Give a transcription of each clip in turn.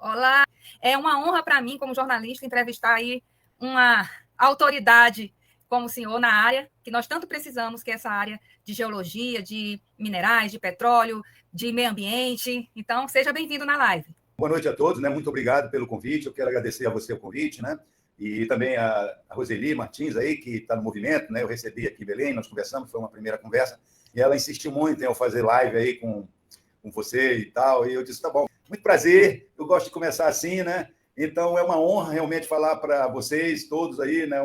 Olá, é uma honra para mim, como jornalista, entrevistar aí uma autoridade como o senhor na área, que nós tanto precisamos, que é essa área de geologia, de minerais, de petróleo, de meio ambiente. Então, seja bem-vindo na live. Boa noite a todos, né? Muito obrigado pelo convite. Eu quero agradecer a você o convite, né? E também a Roseli Martins aí, que está no movimento, né? Eu recebi aqui em Belém, nós conversamos, foi uma primeira conversa, e ela insistiu muito em eu fazer live aí com você e tal, e eu disse, tá bom, muito prazer, eu gosto de começar assim, né? Então, é uma honra realmente falar para vocês todos aí, né?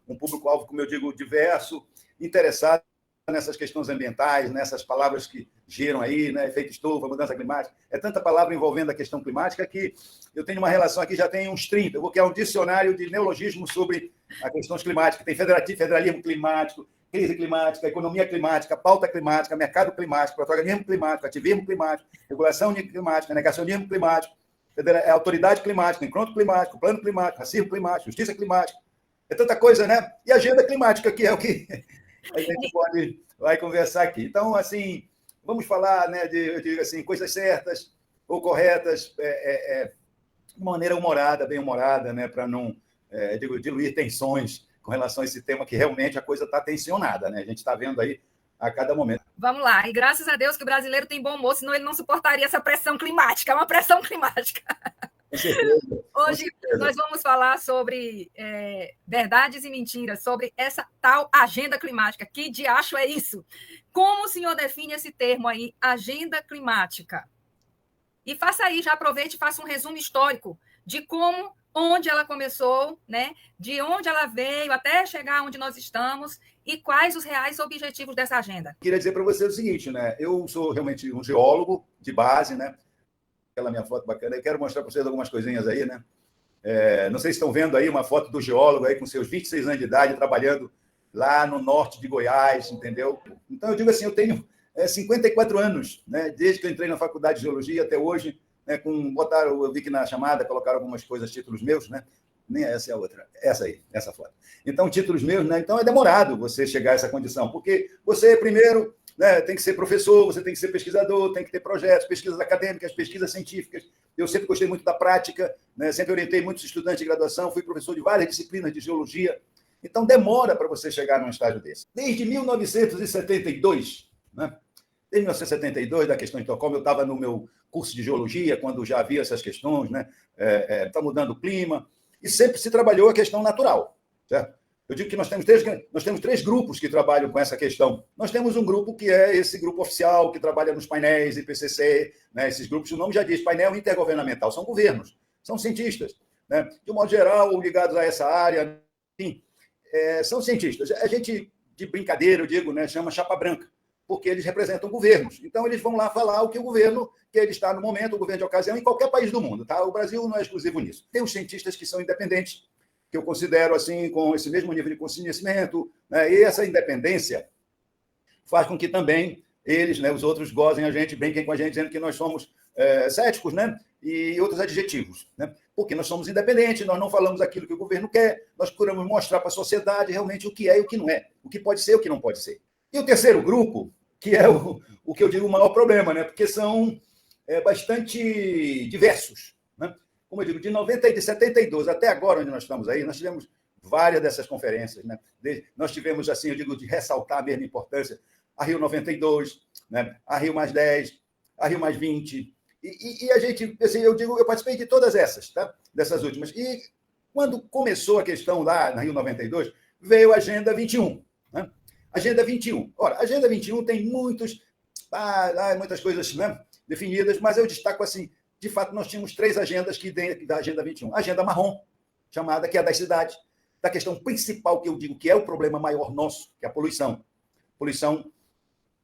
Um público-alvo, como eu digo, diverso, interessado nessas questões ambientais, nessas palavras que giram aí, né? Efeito estufa, mudança climática. É tanta palavra envolvendo a questão climática que eu tenho uma relação aqui, já tem uns 30. Eu vou criar um dicionário de neologismo sobre as questões climáticas. Tem federalismo climático, crise climática, economia climática, pauta climática, mercado climático, protagonismo climático, ativismo climático, regulação climática, negacionismo climático, autoridade climática, encontro climático, plano climático, racismo climático, justiça climática. É tanta coisa, né? E agenda climática, que é o que a gente vai conversar aqui. Então, assim, vamos falar, né, eu digo assim, coisas certas ou corretas, de maneira humorada, bem humorada, né, para não diluir tensões com relação a esse tema, que realmente a coisa está tensionada, né? A gente está vendo aí a cada momento. Vamos lá. E graças a Deus que o brasileiro tem bom humor, senão ele não suportaria essa pressão climática. É uma pressão climática. Com certeza. Hoje nós vamos falar sobre verdades e mentiras, sobre essa tal agenda climática. Que diacho é isso? Como o senhor define esse termo aí, agenda climática? E faça aí, já aproveite e faça um resumo histórico de como, onde ela começou, né? De onde ela veio até chegar onde nós estamos e quais os reais objetivos dessa agenda. Queria dizer para você o seguinte, né? Eu sou realmente um geólogo de base, né? Aquela minha foto bacana. Eu quero mostrar para vocês algumas coisinhas aí, né? Não sei se estão vendo aí uma foto do geólogo aí com seus 26 anos de idade, trabalhando lá no norte de Goiás, entendeu? Então, eu digo assim, eu tenho 54 anos, né? Desde que eu entrei na faculdade de geologia até hoje, né? Eu vi que na chamada colocaram algumas coisas, títulos meus, né? Nem essa é a outra, essa foto. Então, títulos meus, né? Então, é demorado você chegar a essa condição, porque você, primeiro, né, tem que ser professor, você tem que ser pesquisador, tem que ter projetos, pesquisas acadêmicas, pesquisas científicas. Eu sempre gostei muito da prática, né, sempre orientei muitos estudantes de graduação, fui professor de várias disciplinas de geologia. Então, demora para você chegar num estágio desse. Desde 1972, né? Desde 1972, da questão de Estocolmo, eu estava no meu curso de geologia, quando já havia essas questões, né? Está mudando o clima, e sempre se trabalhou a questão natural, certo? Eu digo que nós temos três grupos que trabalham com essa questão. Nós temos um grupo que é esse grupo oficial, que trabalha nos painéis, IPCC, né? Esses grupos, o nome já diz, painel intergovernamental, são governos, são cientistas, né? De um modo geral, ligados a essa área, enfim, são cientistas. A gente, de brincadeira, eu digo, né, chama chapa branca, porque eles representam governos. Então, eles vão lá falar o que o governo que ele está no momento, o governo de ocasião, em qualquer país do mundo. Tá? O Brasil não é exclusivo nisso. Tem os cientistas que são independentes, que eu considero assim, com esse mesmo nível de conhecimento, né? E essa independência faz com que também eles, né, os outros, gozem a gente, brinquem com a gente, dizendo que nós somos céticos, né? E outros adjetivos, né? Porque nós somos independentes, nós não falamos aquilo que o governo quer, nós procuramos mostrar para a sociedade realmente o que é e o que não é, o que pode ser e o que não pode ser. E o terceiro grupo, que é o que eu digo o maior problema, né? Porque são bastante diversos, né? Como eu digo, de 72 até agora, onde nós estamos aí, nós tivemos várias dessas conferências, né? Nós tivemos, assim, eu digo, de ressaltar a mesma importância, a Rio 92, né? A Rio +10, a Rio +20, e a gente, assim, eu participei de todas essas, tá? Dessas últimas. E quando começou a questão lá na Rio 92, veio a Agenda 21, né? Agenda 21. Ora, a Agenda 21 tem muitas coisas, né, definidas, mas eu destaco assim, de fato, nós tínhamos três agendas que dentro da Agenda 21. A agenda marrom, chamada, que é a das cidades, da questão principal que eu digo que é o problema maior nosso, que é a poluição. Poluição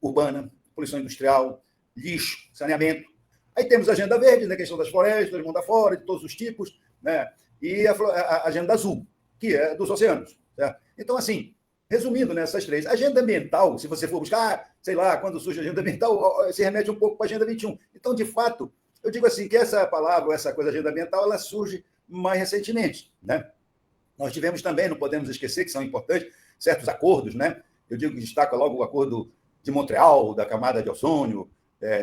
urbana, poluição industrial, lixo, saneamento. Aí temos a agenda verde, na questão das florestas, mundo afora, de todos os tipos, né? E a agenda azul, que é dos oceanos. Certo? Então, assim, resumindo nessas três, a agenda ambiental, se você for buscar, sei lá, quando surge a agenda ambiental, se remete um pouco para a agenda 21. Então, de fato, eu digo assim, que essa palavra, essa coisa, agenda ambiental, ela surge mais recentemente, né? Nós tivemos também, não podemos esquecer, que são importantes, certos acordos, né? Eu digo que destaca logo o acordo de Montreal, da camada de ozônio,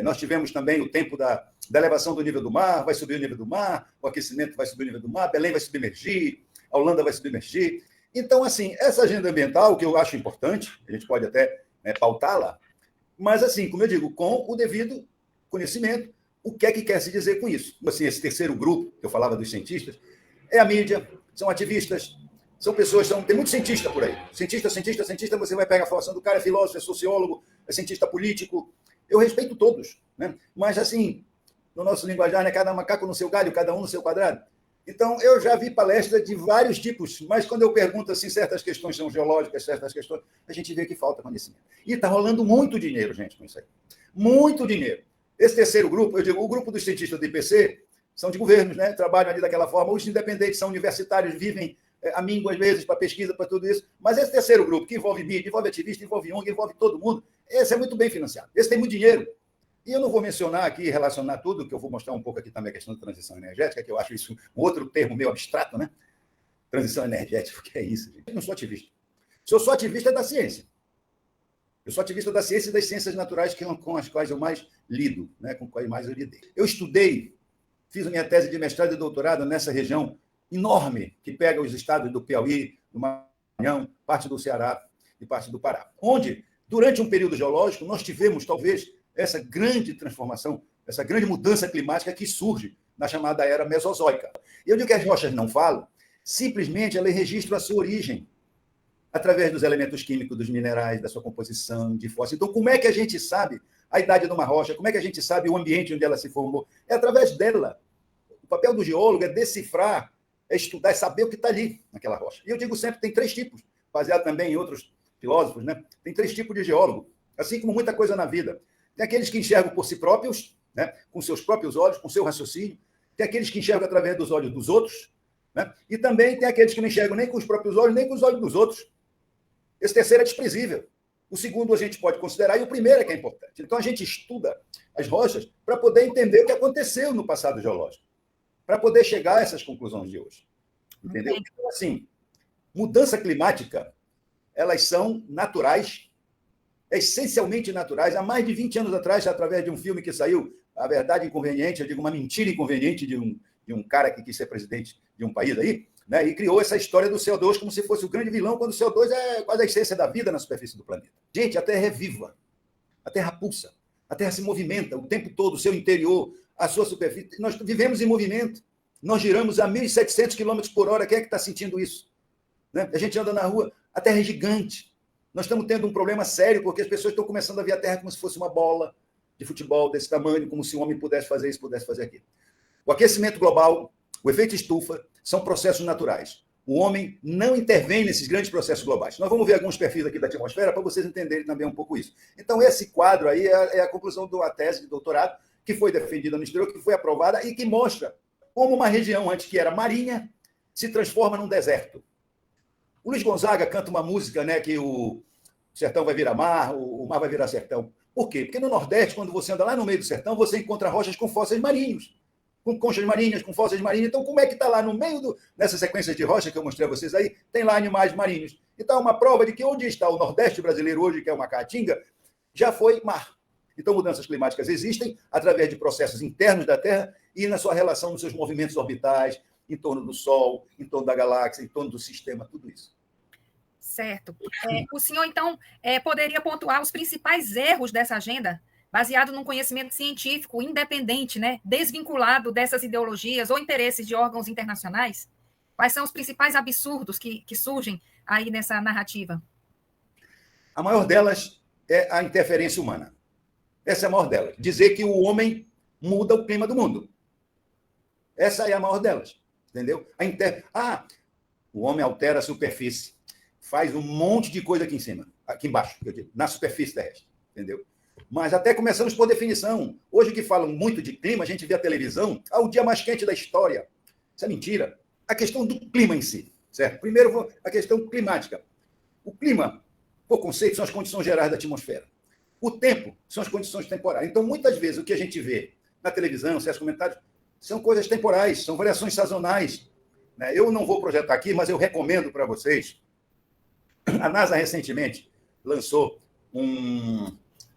Nós tivemos também o tempo da elevação do nível do mar, vai subir o nível do mar, o aquecimento vai subir o nível do mar, Belém vai submergir, a Holanda vai submergir. Então, assim, essa agenda ambiental, que eu acho importante, a gente pode até pautá-la, mas, assim, como eu digo, com o devido conhecimento, o que é que quer se dizer com isso? Assim, esse terceiro grupo, que eu falava dos cientistas, é a mídia, são ativistas, são pessoas, tem muito cientista por aí. Cientista, você vai pegar a formação do cara, é filósofo, é sociólogo, é cientista político. Eu respeito todos, né? Mas, assim, no nosso linguajar, né? Cada macaco no seu galho, cada um no seu quadrado. Então, eu já vi palestras de vários tipos, mas quando eu pergunto assim, certas questões são geológicas, certas questões, a gente vê que falta conhecimento. E está rolando muito dinheiro, gente, com isso aí. Muito dinheiro. Esse terceiro grupo, eu digo, o grupo dos cientistas do IPC são de governos, né? Trabalham ali daquela forma. Os independentes são universitários, vivem a míngua, às vezes, para pesquisa, para tudo isso. Mas esse terceiro grupo, que envolve mídia, envolve ativista, envolve ONG, envolve todo mundo, esse é muito bem financiado. Esse tem muito dinheiro. E eu não vou mencionar aqui, relacionar tudo, que eu vou mostrar um pouco aqui também a questão da transição energética, que eu acho isso um outro termo meio abstrato, né? Transição energética, o que é isso, gente? Eu não sou ativista. Se eu sou ativista, é da ciência. Eu sou ativista da ciência e das ciências naturais, com as quais eu mais lido, né? Com as quais mais eu lidei. Eu estudei, fiz a minha tese de mestrado e doutorado nessa região enorme, que pega os estados do Piauí, do Maranhão, parte do Ceará e parte do Pará, onde, durante um período geológico, nós tivemos, talvez, essa grande transformação, essa grande mudança climática que surge na chamada era mesozoica. E eu digo que as rochas não falam, simplesmente elas registram a sua origem, através dos elementos químicos, dos minerais, da sua composição, de fósseis. Então, como é que a gente sabe a idade de uma rocha? Como é que a gente sabe o ambiente onde ela se formou? É através dela. O papel do geólogo é decifrar, é estudar, é saber o que está ali naquela rocha. E eu digo sempre, tem 3 tipos, baseado também em outros filósofos, né? Tem 3 tipos de geólogo, assim como muita coisa na vida. Tem aqueles que enxergam por si próprios, né? Com seus próprios olhos, com seu raciocínio. Tem aqueles que enxergam através dos olhos dos outros, né? E também tem aqueles que não enxergam nem com os próprios olhos, nem com os olhos dos outros. Esse terceiro é desprezível. O segundo a gente pode considerar, e o primeiro é que é importante. Então, a gente estuda as rochas para poder entender o que aconteceu no passado geológico, para poder chegar a essas conclusões de hoje. Entendeu? Então, assim, mudança climática, elas são naturais, essencialmente naturais. Há mais de 20 anos atrás, através de um filme que saiu, A Verdade Inconveniente, eu digo uma mentira inconveniente de um cara que quis ser presidente de um país aí, né, e criou essa história do CO2 como se fosse o grande vilão, quando o CO2 é quase a essência da vida na superfície do planeta. Gente, a Terra é viva, a Terra pulsa, a Terra se movimenta o tempo todo, o seu interior, a sua superfície. Nós vivemos em movimento, nós giramos a 1.700 km por hora. Quem é que está sentindo isso? Né? A gente anda na rua, a Terra é gigante. Nós estamos tendo um problema sério, porque as pessoas estão começando a ver a Terra como se fosse uma bola de futebol desse tamanho, como se o homem pudesse fazer isso, pudesse fazer aquilo. O aquecimento global, o efeito estufa, são processos naturais. O homem não intervém nesses grandes processos globais. Nós vamos ver alguns perfis aqui da atmosfera para vocês entenderem também um pouco isso. Então, esse quadro aí é a conclusão da tese de doutorado que foi defendida no exterior, que foi aprovada e que mostra como uma região antes que era marinha se transforma num deserto. O Luiz Gonzaga canta uma música, né, que o sertão vai virar mar, o mar vai virar sertão. Por quê? Porque no Nordeste, quando você anda lá no meio do sertão, você encontra rochas com fósseis marinhos, com conchas marinhas, com fósseis marinhos. Então, como é que está lá no meio nessa sequência de rochas que eu mostrei a vocês aí, tem lá animais marinhos. Então, é uma prova de que onde está o Nordeste brasileiro hoje, que é uma caatinga, já foi mar. Então, mudanças climáticas existem através de processos internos da Terra e na sua relação nos seus movimentos orbitais, em torno do Sol, em torno da galáxia, em torno do sistema, tudo isso. Certo. O senhor, então, poderia pontuar os principais erros dessa agenda, baseado num conhecimento científico independente, né, desvinculado dessas ideologias ou interesses de órgãos internacionais? Quais são os principais absurdos que surgem aí nessa narrativa? A maior delas é a interferência humana. Essa é a maior delas. Dizer que o homem muda o clima do mundo. Essa é a maior delas. Entendeu? O homem altera a superfície. Faz um monte de coisa aqui em cima. Aqui embaixo, eu digo, na superfície terrestre. Entendeu? Mas até começamos por definição. Hoje que falam muito de clima, a gente vê a televisão, o dia mais quente da história. Isso é mentira. A questão do clima em si. Certo? Primeiro, a questão climática. O clima, por conceito, são as condições gerais da atmosfera. O tempo são as condições temporais. Então, muitas vezes, o que a gente vê na televisão, certos comentários, são coisas temporais, são variações sazonais. Eu não vou projetar aqui, mas eu recomendo para vocês. A NASA, recentemente, lançou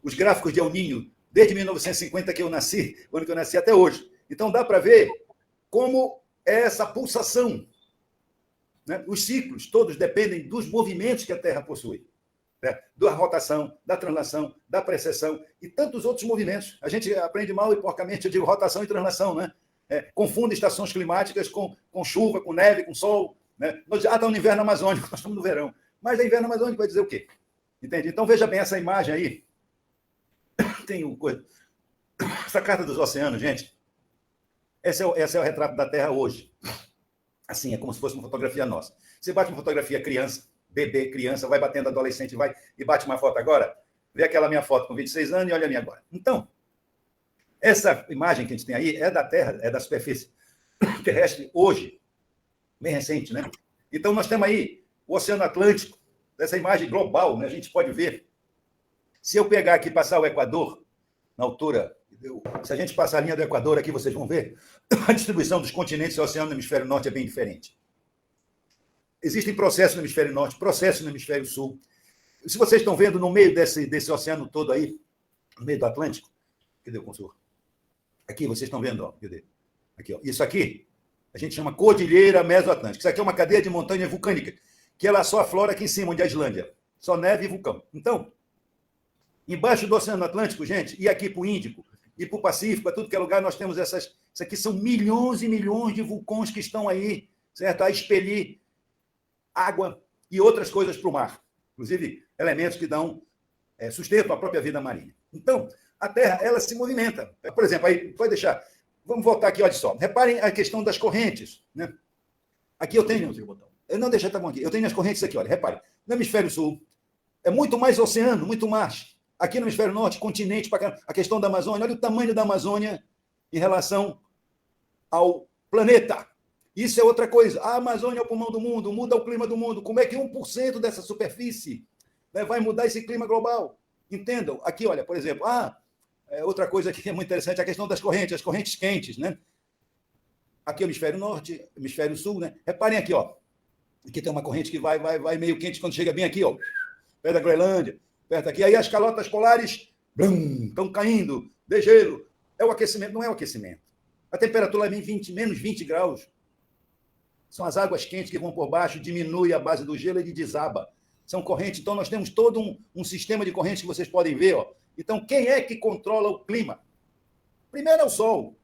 os gráficos de El Niño desde 1950 que eu nasci, o ano que eu nasci até hoje. Então dá para ver como é essa pulsação, né? Os ciclos todos dependem dos movimentos que a Terra possui, né? Da rotação, da translação, da precessão e tantos outros movimentos. A gente aprende mal e porcamente, eu digo rotação e translação, né? Confunde estações climáticas com chuva, com neve, com sol, né? Está no inverno amazônico, nós estamos no verão. Mas a inverno amazônico vai dizer o quê? Entende? Então veja bem essa imagem aí. Tem uma coisa. Essa carta dos oceanos, gente. Esse é o retrato da Terra hoje. Assim, é como se fosse uma fotografia nossa. Você bate uma fotografia criança, bebê, criança, vai batendo adolescente, vai e bate uma foto agora, vê aquela minha foto com 26 anos e olha a minha agora. Então, essa imagem que a gente tem aí é da Terra, é da superfície terrestre hoje, bem recente, né? Então, nós temos aí o Oceano Atlântico, essa imagem global, né? A gente pode ver. Se eu pegar aqui e passar o Equador, na altura, se a gente passar a linha do Equador aqui, vocês vão ver, a distribuição dos continentes e o oceano no hemisfério norte é bem diferente. Existem processos no hemisfério norte, processos no hemisfério sul. Se vocês estão vendo no meio desse oceano todo aí, no meio do Atlântico, cadê o consultor? Aqui, vocês estão vendo, ó, cadê? Aqui, ó. Isso aqui, a gente chama Cordilheira Mesoatlântica. Isso aqui é uma cadeia de montanha vulcânica, que ela só aflora aqui em cima, onde é a Islândia. Só neve e vulcão. Então, embaixo do Oceano Atlântico, gente, e aqui para o Índico, e para o Pacífico, para tudo que é lugar, nós temos essas... Isso aqui são milhões e milhões de vulcões que estão aí, certo? A expelir água e outras coisas para o mar. Inclusive, elementos que dão sustento à própria vida marinha. Então, a Terra, ela se movimenta. Por exemplo, aí, pode deixar... Vamos voltar aqui, olha só. Reparem a questão das correntes, né? Aqui eu tenho... Eu não deixa, tá bom aqui. Eu tenho as correntes aqui, olha, reparem. No hemisfério sul, é muito mais oceano, muito mar. Aqui no hemisfério norte, continente, a questão da Amazônia, olha o tamanho da Amazônia em relação ao planeta. Isso é outra coisa. A Amazônia é o pulmão do mundo, muda o clima do mundo. Como é que 1% dessa superfície, né, vai mudar esse clima global? Entendam? Aqui, olha, por exemplo, outra coisa que é muito interessante, a questão das correntes, as correntes quentes, né? Aqui é o hemisfério norte, hemisfério sul, né? Reparem aqui, ó. Aqui tem uma corrente que vai meio quente quando chega bem aqui, ó, perto da Groenlândia, perto aqui. Aí as calotas polares estão caindo, de gelo. É o aquecimento, não é o aquecimento. A temperatura é menos 20 graus. São as águas quentes que vão por baixo, diminui a base do gelo e ele desaba. São correntes, então nós temos todo um sistema de correntes que vocês podem ver, ó. Então, quem é que controla o clima? Primeiro é o Sol.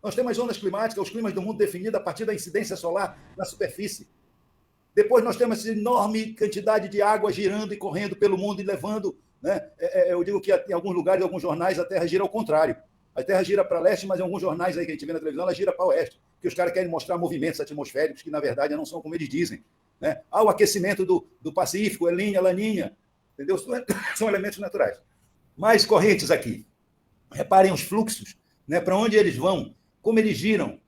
Nós temos as zonas climáticas, os climas do mundo definidos a partir da incidência solar na superfície. Depois nós temos essa enorme quantidade de água girando e correndo pelo mundo e levando, né? Eu digo que em alguns lugares, em alguns jornais, a Terra gira ao contrário. A Terra gira para leste, mas em alguns jornais aí que a gente vê na televisão, ela gira para oeste, que os caras querem mostrar movimentos atmosféricos que, na verdade, não são como eles dizem, né? O aquecimento do Pacífico, El Niño, La Niña, entendeu? São elementos naturais. Mais correntes aqui. Reparem os fluxos, né? Para onde eles vão, como eles giram.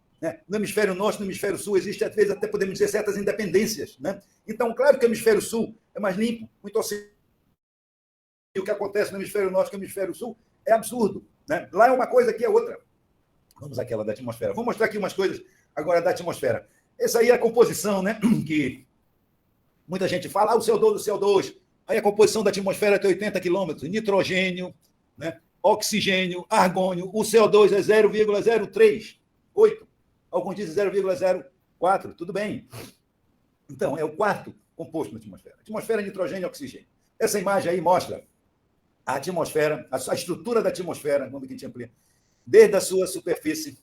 No hemisfério norte, no hemisfério sul, existe, às vezes, até podemos dizer, certas independências, né? Então, claro que o hemisfério sul é mais limpo, muito oceano. E o que acontece no hemisfério norte e no hemisfério sul é absurdo, né? Lá é uma coisa, aqui é outra. Vamos àquela da atmosfera. Vou mostrar aqui umas coisas agora da atmosfera. Essa aí é a composição, né? Que muita gente fala, o CO2, o CO2. Aí a composição da atmosfera tem 80 quilômetros. Nitrogênio, né? Oxigênio, argônio. O CO2 é 0,038. Alguns dizem 0,04, tudo bem. Então, é o quarto composto na atmosfera. Atmosfera, nitrogênio e oxigênio. Essa imagem aí mostra a atmosfera, a estrutura da atmosfera, vamos ver que a gente amplia, desde a sua superfície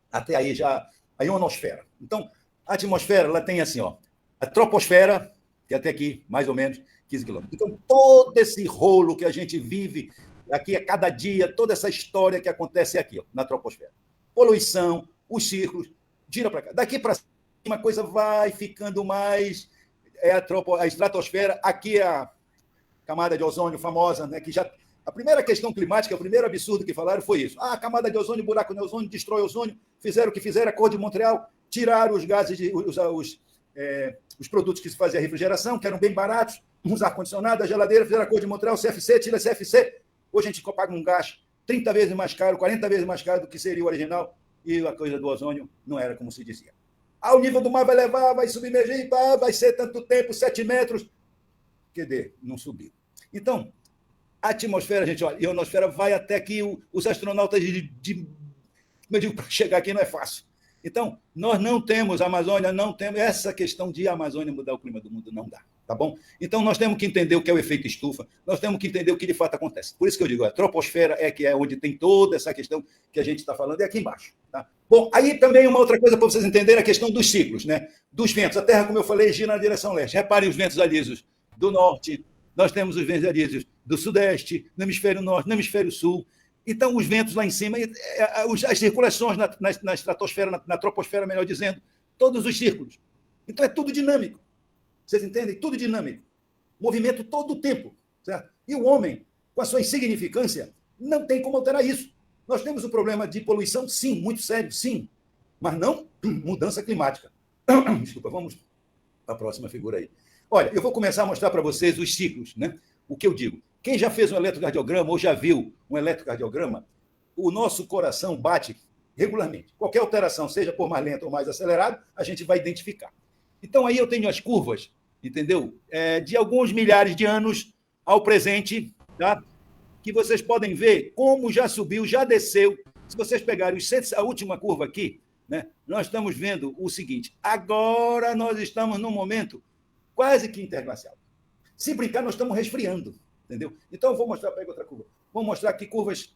até aí já a ionosfera. Então, a atmosfera, ela tem assim, ó, a troposfera, que é até aqui, mais ou menos, 15 quilômetros. Então, todo esse rolo que a gente vive aqui a cada dia, toda essa história que acontece aqui, ó, na troposfera. Poluição, os círculos, gira para cá. Daqui para cima, a coisa vai ficando mais... a estratosfera, aqui é a camada de ozônio famosa, né, que já... A primeira questão climática, o primeiro absurdo que falaram foi isso. A camada de ozônio, buraco de ozônio, destrói o ozônio, fizeram o que fizeram, Acordo de Montreal, tiraram os gases, os produtos que se fazia refrigeração, que eram bem baratos, uns ar-condicionado, a geladeira, fizeram Acordo de Montreal, CFC, tira CFC. Hoje a gente paga um gás 30 vezes mais caro, 40 vezes mais caro do que seria o original, e a coisa do ozônio não era como se dizia. O nível do mar vai levar, vai submergir, vai ser tanto tempo, 7 metros. Quer dizer, não subiu. Então, A atmosfera, gente, olha, e a ionosfera vai até que os astronautas como eu digo, para chegar aqui não é fácil. Então, nós não temos, a Amazônia não temos, essa questão de a Amazônia mudar o clima do mundo não dá, tá bom? Então, nós temos que entender o que é o efeito estufa, nós temos que entender o que de fato acontece. Por isso que eu digo, a troposfera que é onde tem toda essa questão que a gente está falando, é aqui embaixo, tá? Bom, aí também uma outra coisa para vocês entenderem, a questão dos ciclos, né? Dos ventos. A Terra, como eu falei, gira na direção leste. Reparem os ventos alisos do norte, nós temos os ventos alisos do sudeste, no hemisfério norte, no hemisfério sul. Então, os ventos lá em cima, as circulações na estratosfera, na troposfera, melhor dizendo, todos os círculos. Então, é tudo dinâmico. Vocês entendem? Tudo dinâmico. Movimento todo o tempo. Certo? E o homem, com a sua insignificância, não tem como alterar isso. Nós temos um problema de poluição, sim, muito sério, sim, mas não mudança climática. Desculpa, vamos para a próxima figura aí. Olha, eu vou começar a mostrar para vocês os ciclos, né? O que eu digo. Quem já fez um eletrocardiograma ou já viu um eletrocardiograma, o nosso coração bate regularmente. Qualquer alteração, seja por mais lento ou mais acelerado, a gente vai identificar. Então, aí eu tenho as curvas, entendeu? De alguns milhares de anos ao presente, tá? Que vocês podem ver como já subiu, já desceu. Se vocês pegarem a última curva aqui, né, nós estamos vendo o seguinte: agora nós estamos num momento quase que interglacial. Se brincar, nós estamos resfriando. Entendeu? Então, eu vou mostrar, pega outra curva. Vou mostrar aqui curvas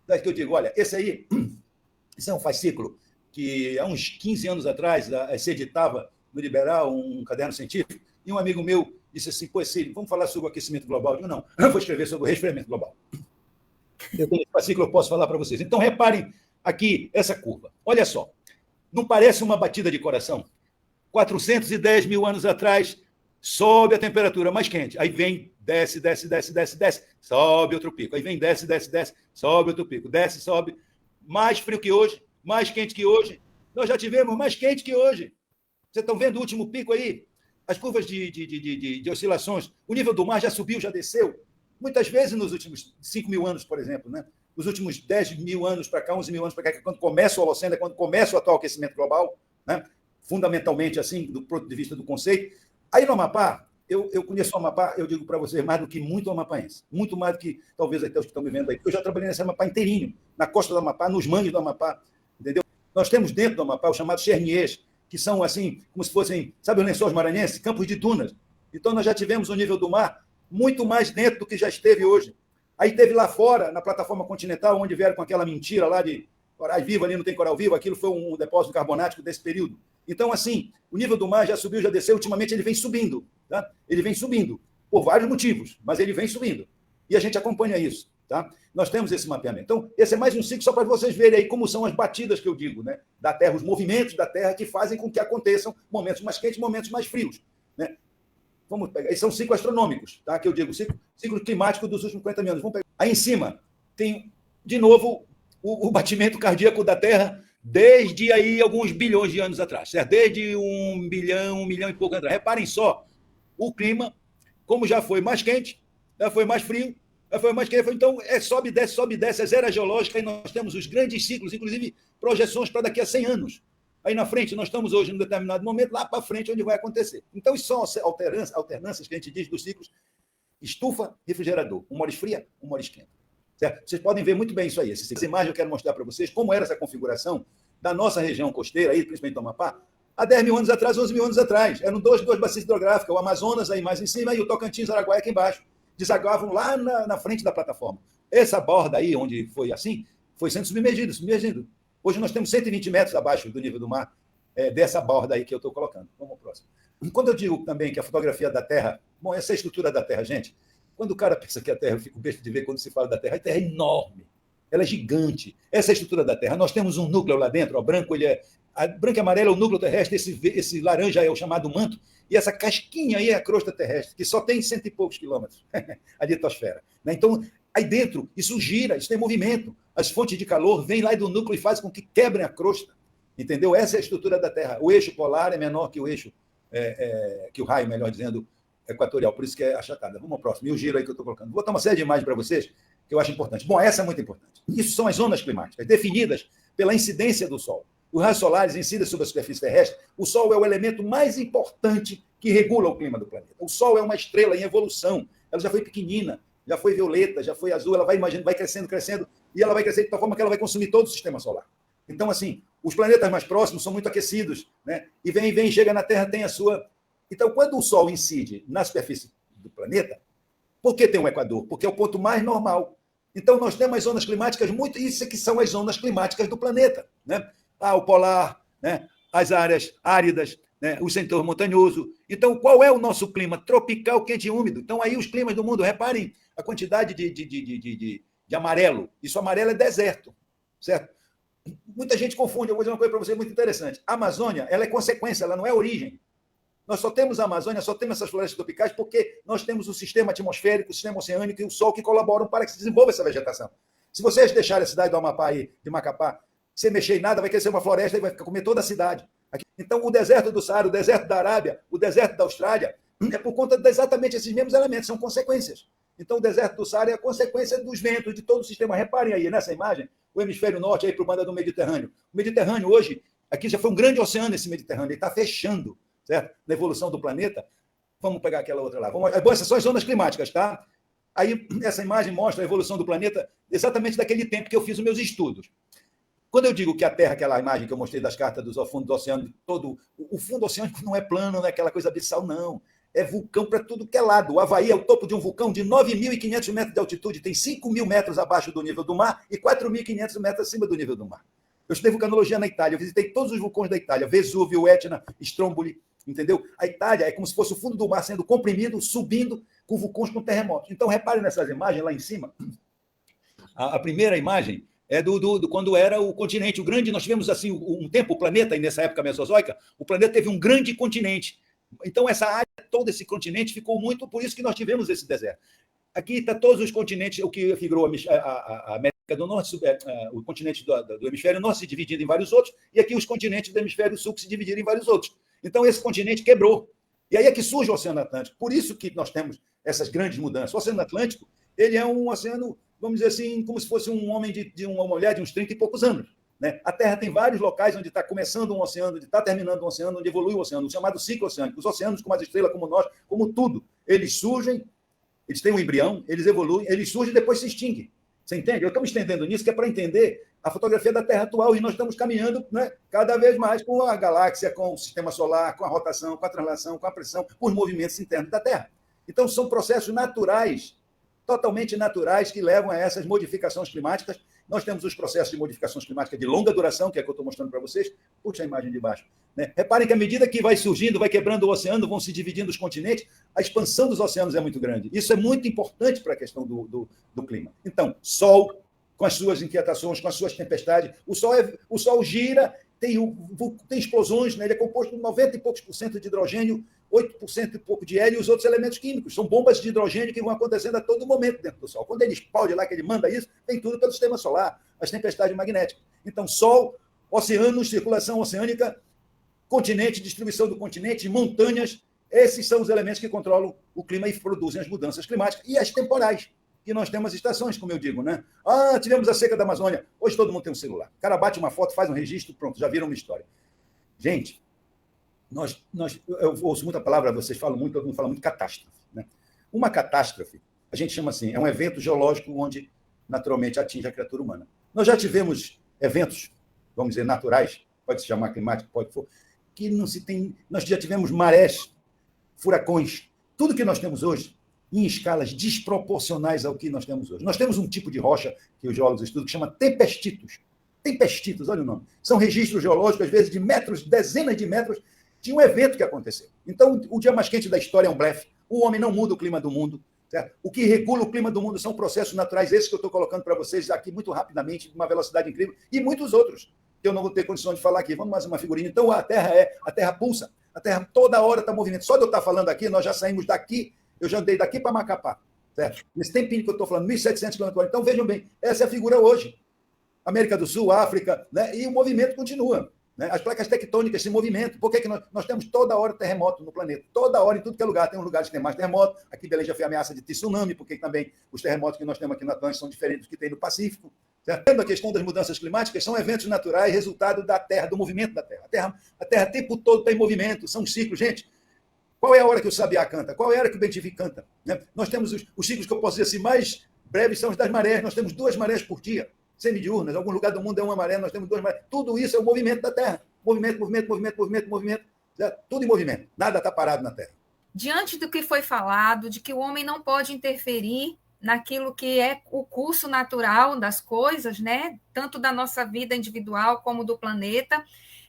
das que eu digo, olha, esse é um fascículo que há uns 15 anos atrás se editava no Liberal, um caderno científico, e um amigo meu disse assim, pô, Cílio, vamos falar sobre o aquecimento global? Eu digo, não, eu vou escrever sobre o resfriamento global. Eu tenho esse fascículo, eu posso falar para vocês. Então, reparem aqui essa curva. Olha só, não parece uma batida de coração? 410 mil anos atrás, sobe a temperatura mais quente, aí vem, desce, sobe outro pico, aí vem, desce, sobe outro pico, desce, sobe, mais frio que hoje, mais quente que hoje, nós já tivemos mais quente que hoje. Vocês estão vendo o último pico aí? As curvas de oscilações, o nível do mar já subiu, já desceu, muitas vezes nos últimos 5 mil anos, por exemplo, né? Os últimos 10 mil anos para cá, 11 mil anos para cá, que é quando começa o Holoceno, é quando começa o atual aquecimento global, né? Fundamentalmente, assim, do ponto de vista do conceito. Aí no Amapá, eu conheço o Amapá, eu digo para vocês, mais do que muito amapaense. Muito mais do que, talvez, até os que estão me vendo aí. Eu já trabalhei nesse Amapá inteirinho, na costa do Amapá, nos mangues do Amapá, entendeu? Nós temos dentro do Amapá os chamados cherniers, que são, assim, como se fossem, sabe, os lençóis maranhenses, campos de dunas. Então, nós já tivemos o nível do mar muito mais dentro do que já esteve hoje. Aí teve lá fora, na plataforma continental, onde vieram com aquela mentira lá de corais vivos, ali não tem coral vivo, aquilo foi um depósito carbonático desse período. Então, assim, o nível do mar já subiu, já desceu, ultimamente ele vem subindo, tá? Ele vem subindo, por vários motivos, mas ele vem subindo. E a gente acompanha isso, tá? Nós temos esse mapeamento. Então, esse é mais um ciclo só para vocês verem aí como são as batidas que eu digo, né? Da Terra, os movimentos da Terra que fazem com que aconteçam momentos mais quentes, momentos mais frios, né? Vamos pegar, esses são ciclos astronômicos, tá? Que eu digo, ciclo climático dos últimos 50 mil anos. Vamos pegar. Aí em cima tem, de novo, o batimento cardíaco da Terra desde aí alguns bilhões de anos atrás, certo? Desde 1 bilhão e pouco atrás. Reparem só, o clima, como já foi mais quente, já foi mais frio, já foi mais quente, então sobe e desce, é era geológica, e nós temos os grandes ciclos, inclusive projeções para daqui a 100 anos. Aí na frente, nós estamos hoje, num determinado momento, lá para frente, onde vai acontecer. Então, isso são alternâncias que a gente diz dos ciclos estufa, refrigerador. Uma hora esfria, uma hora esquenta. Certo? Vocês podem ver muito bem isso aí. Essa imagem eu quero mostrar para vocês como era essa configuração da nossa região costeira, aí, principalmente do Amapá, há 10 mil anos atrás, 11 mil anos atrás. Eram duas bacias hidrográficas, o Amazonas aí mais em cima e o Tocantins, Araguaia aqui embaixo. Desaguavam lá na frente da plataforma. Essa borda aí, onde foi assim, foi sendo submergido. Hoje nós temos 120 metros abaixo do nível do mar, dessa borda aí que eu estou colocando. Vamos ao próximo. Quando eu digo também que a fotografia da Terra, bom, essa é a estrutura da Terra, gente. Quando o cara pensa que a Terra, eu fico besta de ver quando se fala da Terra, a Terra é enorme, ela é gigante. Essa é a estrutura da Terra. Nós temos um núcleo lá dentro, ó, branco, branco e amarelo é o núcleo terrestre, esse laranja é o chamado manto, e essa casquinha aí é a crosta terrestre, que só tem 100 e poucos quilômetros, a litosfera. Né? Então, aí dentro, isso gira, isso tem movimento. As fontes de calor vêm lá do núcleo e fazem com que quebrem a crosta. Entendeu? Essa é a estrutura da Terra. O eixo polar é menor que o eixo, que o raio, melhor dizendo, equatorial, por isso que é achatada. Vamos ao próximo. E o giro aí que eu estou colocando. Vou botar uma série de imagens para vocês, que eu acho importante. Bom, essa é muito importante. Isso são as zonas climáticas, definidas pela incidência do Sol. Os raios solares incidem sobre a superfície terrestre. O Sol é o elemento mais importante que regula o clima do planeta. O Sol é uma estrela em evolução. Ela já foi pequenina, já foi violeta, já foi azul, ela vai, imagina, vai crescendo, e ela vai crescer de tal forma que ela vai consumir todo o sistema solar. Então, assim, os planetas mais próximos são muito aquecidos, né? E vem, chega na Terra, tem a sua... Então, quando o Sol incide na superfície do planeta, por que tem um equador? Porque é o ponto mais normal. Então, nós temos as zonas climáticas muito... Isso que são as zonas climáticas do planeta, né? O polar, né? As áreas áridas, né? O setor montanhoso. Então, qual é o nosso clima? Tropical, quente e úmido. Então, aí os climas do mundo, reparem a quantidade de amarelo. Isso amarelo é deserto, certo? Muita gente confunde. Eu vou dizer uma coisa para você muito interessante. A Amazônia, ela é consequência, ela não é origem. Nós só temos a Amazônia, só temos essas florestas tropicais porque nós temos o sistema atmosférico, o sistema oceânico e o sol que colaboram para que se desenvolva essa vegetação. Se vocês deixarem a cidade do Amapá aí, de Macapá, sem mexer em nada, vai crescer uma floresta e vai comer toda a cidade. Então, o deserto do Saara, o deserto da Arábia, o deserto da Austrália, é por conta de exatamente esses mesmos elementos, são consequências. Então, o deserto do Saara é a consequência dos ventos, de todo o sistema. Reparem aí, nessa imagem, o hemisfério norte aí para o banda do Mediterrâneo. O Mediterrâneo hoje, aqui já foi um grande oceano esse Mediterrâneo, ele está fechando, certo? Na evolução do planeta. Vamos pegar aquela outra lá. Bom, essas são as zonas climáticas, tá? Aí, essa imagem mostra a evolução do planeta exatamente daquele tempo que eu fiz os meus estudos. Quando eu digo que a Terra, aquela imagem que eu mostrei das cartas do fundo do oceano, todo o fundo oceânico não é plano, não é aquela coisa abissal, não. É vulcão para tudo que é lado. O Havaí é o topo de um vulcão de 9.500 metros de altitude, tem 5.000 metros abaixo do nível do mar e 4.500 metros acima do nível do mar. Eu estudei vulcanologia na Itália, eu visitei todos os vulcões da Itália, Vesúvio, Etna, Stromboli, entendeu? A Itália é como se fosse o fundo do mar sendo comprimido, subindo, com vulcões com terremotos. Então, reparem nessas imagens lá em cima. A primeira imagem é quando era o continente, o grande, nós tivemos assim um tempo, o planeta, e nessa época mesozoica, o planeta teve um grande continente. Então, essa área, todo esse continente ficou muito, por isso que nós tivemos esse deserto. Aqui está todos os continentes, o que figurou a América do Norte, o continente do hemisfério norte se dividindo em vários outros, e aqui os continentes do hemisfério sul que se dividiram em vários outros. Então, esse continente quebrou. E aí é que surge o Oceano Atlântico. Por isso que nós temos essas grandes mudanças. O Oceano Atlântico, ele é um oceano, vamos dizer assim, como se fosse um homem de uma mulher de uns 30 e poucos anos. Né? A Terra tem vários locais onde está começando um oceano, onde está terminando um oceano, onde evolui o oceano, o chamado ciclo oceânico. Os oceanos, como as estrelas, como nós, como tudo, eles surgem, eles têm um embrião, eles evoluem, eles surgem e depois se extinguem. Você entende? Eu estou me estendendo nisso, que é para entender a fotografia da Terra atual, e nós estamos caminhando, né, cada vez mais com a galáxia, com o sistema solar, com a rotação, com a translação, com a pressão, com os movimentos internos da Terra. Então, são processos naturais, totalmente naturais, que levam a essas modificações climáticas. Nós temos os processos de modificações climáticas de longa duração, que é o que eu estou mostrando para vocês. Puxa a imagem de baixo. Né? Reparem que à medida que vai surgindo, vai quebrando o oceano, vão se dividindo os continentes, a expansão dos oceanos é muito grande. Isso é muito importante para a questão do clima. Então, Sol, com as suas inquietações, com as suas tempestades, o Sol gira, tem explosões, né? Ele é composto de 90 e poucos % de hidrogênio, 8% e pouco de hélio e os outros elementos químicos. São bombas de hidrogênio que vão acontecendo a todo momento dentro do Sol. Quando ele explode lá, que ele manda isso, vem tudo pelo sistema solar, as tempestades magnéticas. Então, Sol, oceanos, circulação oceânica, continente, distribuição do continente, montanhas, esses são os elementos que controlam o clima e produzem as mudanças climáticas e as temporais. E nós temos estações, como eu digo, né? Tivemos a seca da Amazônia. Hoje todo mundo tem um celular. O cara bate uma foto, faz um registro, pronto, já viram uma história. Gente, eu ouço muita palavra, vocês falam muito, todo mundo fala muito catástrofe. Né? Uma catástrofe, a gente chama assim, é um evento geológico onde naturalmente atinge a criatura humana. Nós já tivemos eventos, vamos dizer, naturais, pode se chamar climático, pode for, que não se tem. Nós já tivemos marés, furacões, tudo que nós temos hoje, em escalas desproporcionais ao que nós temos hoje. Nós temos um tipo de rocha que os geólogos estudam que chama tempestitos. Tempestitos, olha o nome. São registros geológicos, às vezes, de metros, dezenas de metros, de um evento que aconteceu. Então, o dia mais quente da história é um blefe. O homem não muda o clima do mundo. Certo? O que regula o clima do mundo são processos naturais, esses que eu estou colocando para vocês aqui muito rapidamente, de uma velocidade incrível, e muitos outros, que eu não vou ter condições de falar aqui. Vamos mais uma figurinha. Então, a Terra pulsa. A Terra toda hora está movimento. Só de eu estar falando aqui, nós já saímos daqui. Eu já andei daqui para Macapá, certo? Nesse tempinho que eu estou falando, 1.700 km. Então, vejam bem, essa é a figura hoje. América do Sul, África, né? E o movimento continua. Né? As placas tectônicas se movimentam. Por que nós temos toda hora terremoto no planeta? Toda hora, em tudo que é lugar. Tem uns lugares que tem mais terremoto. Aqui em Belém já foi ameaça de tsunami, porque também os terremotos que nós temos aqui no Atlântico são diferentes dos que tem no Pacífico. Certo? A questão das mudanças climáticas são eventos naturais, resultado da Terra, do movimento da Terra. A Terra o tempo todo está em movimento, são ciclos. Gente, Qual é a hora que o sabiá canta? Qual é a hora que o bem-te-vi canta? Né? Nós temos os ciclos que eu posso dizer assim, mais breves são os das marés. Nós temos 2 marés por dia, semidiurnas. Em algum lugar do mundo é uma maré, nós temos 2 marés. Tudo isso é o movimento da Terra. Movimento, movimento, movimento, movimento, movimento. Certo? Tudo em movimento. Nada está parado na Terra. Diante do que foi falado, de que o homem não pode interferir naquilo que é o curso natural das coisas, né? Tanto da nossa vida individual como do planeta.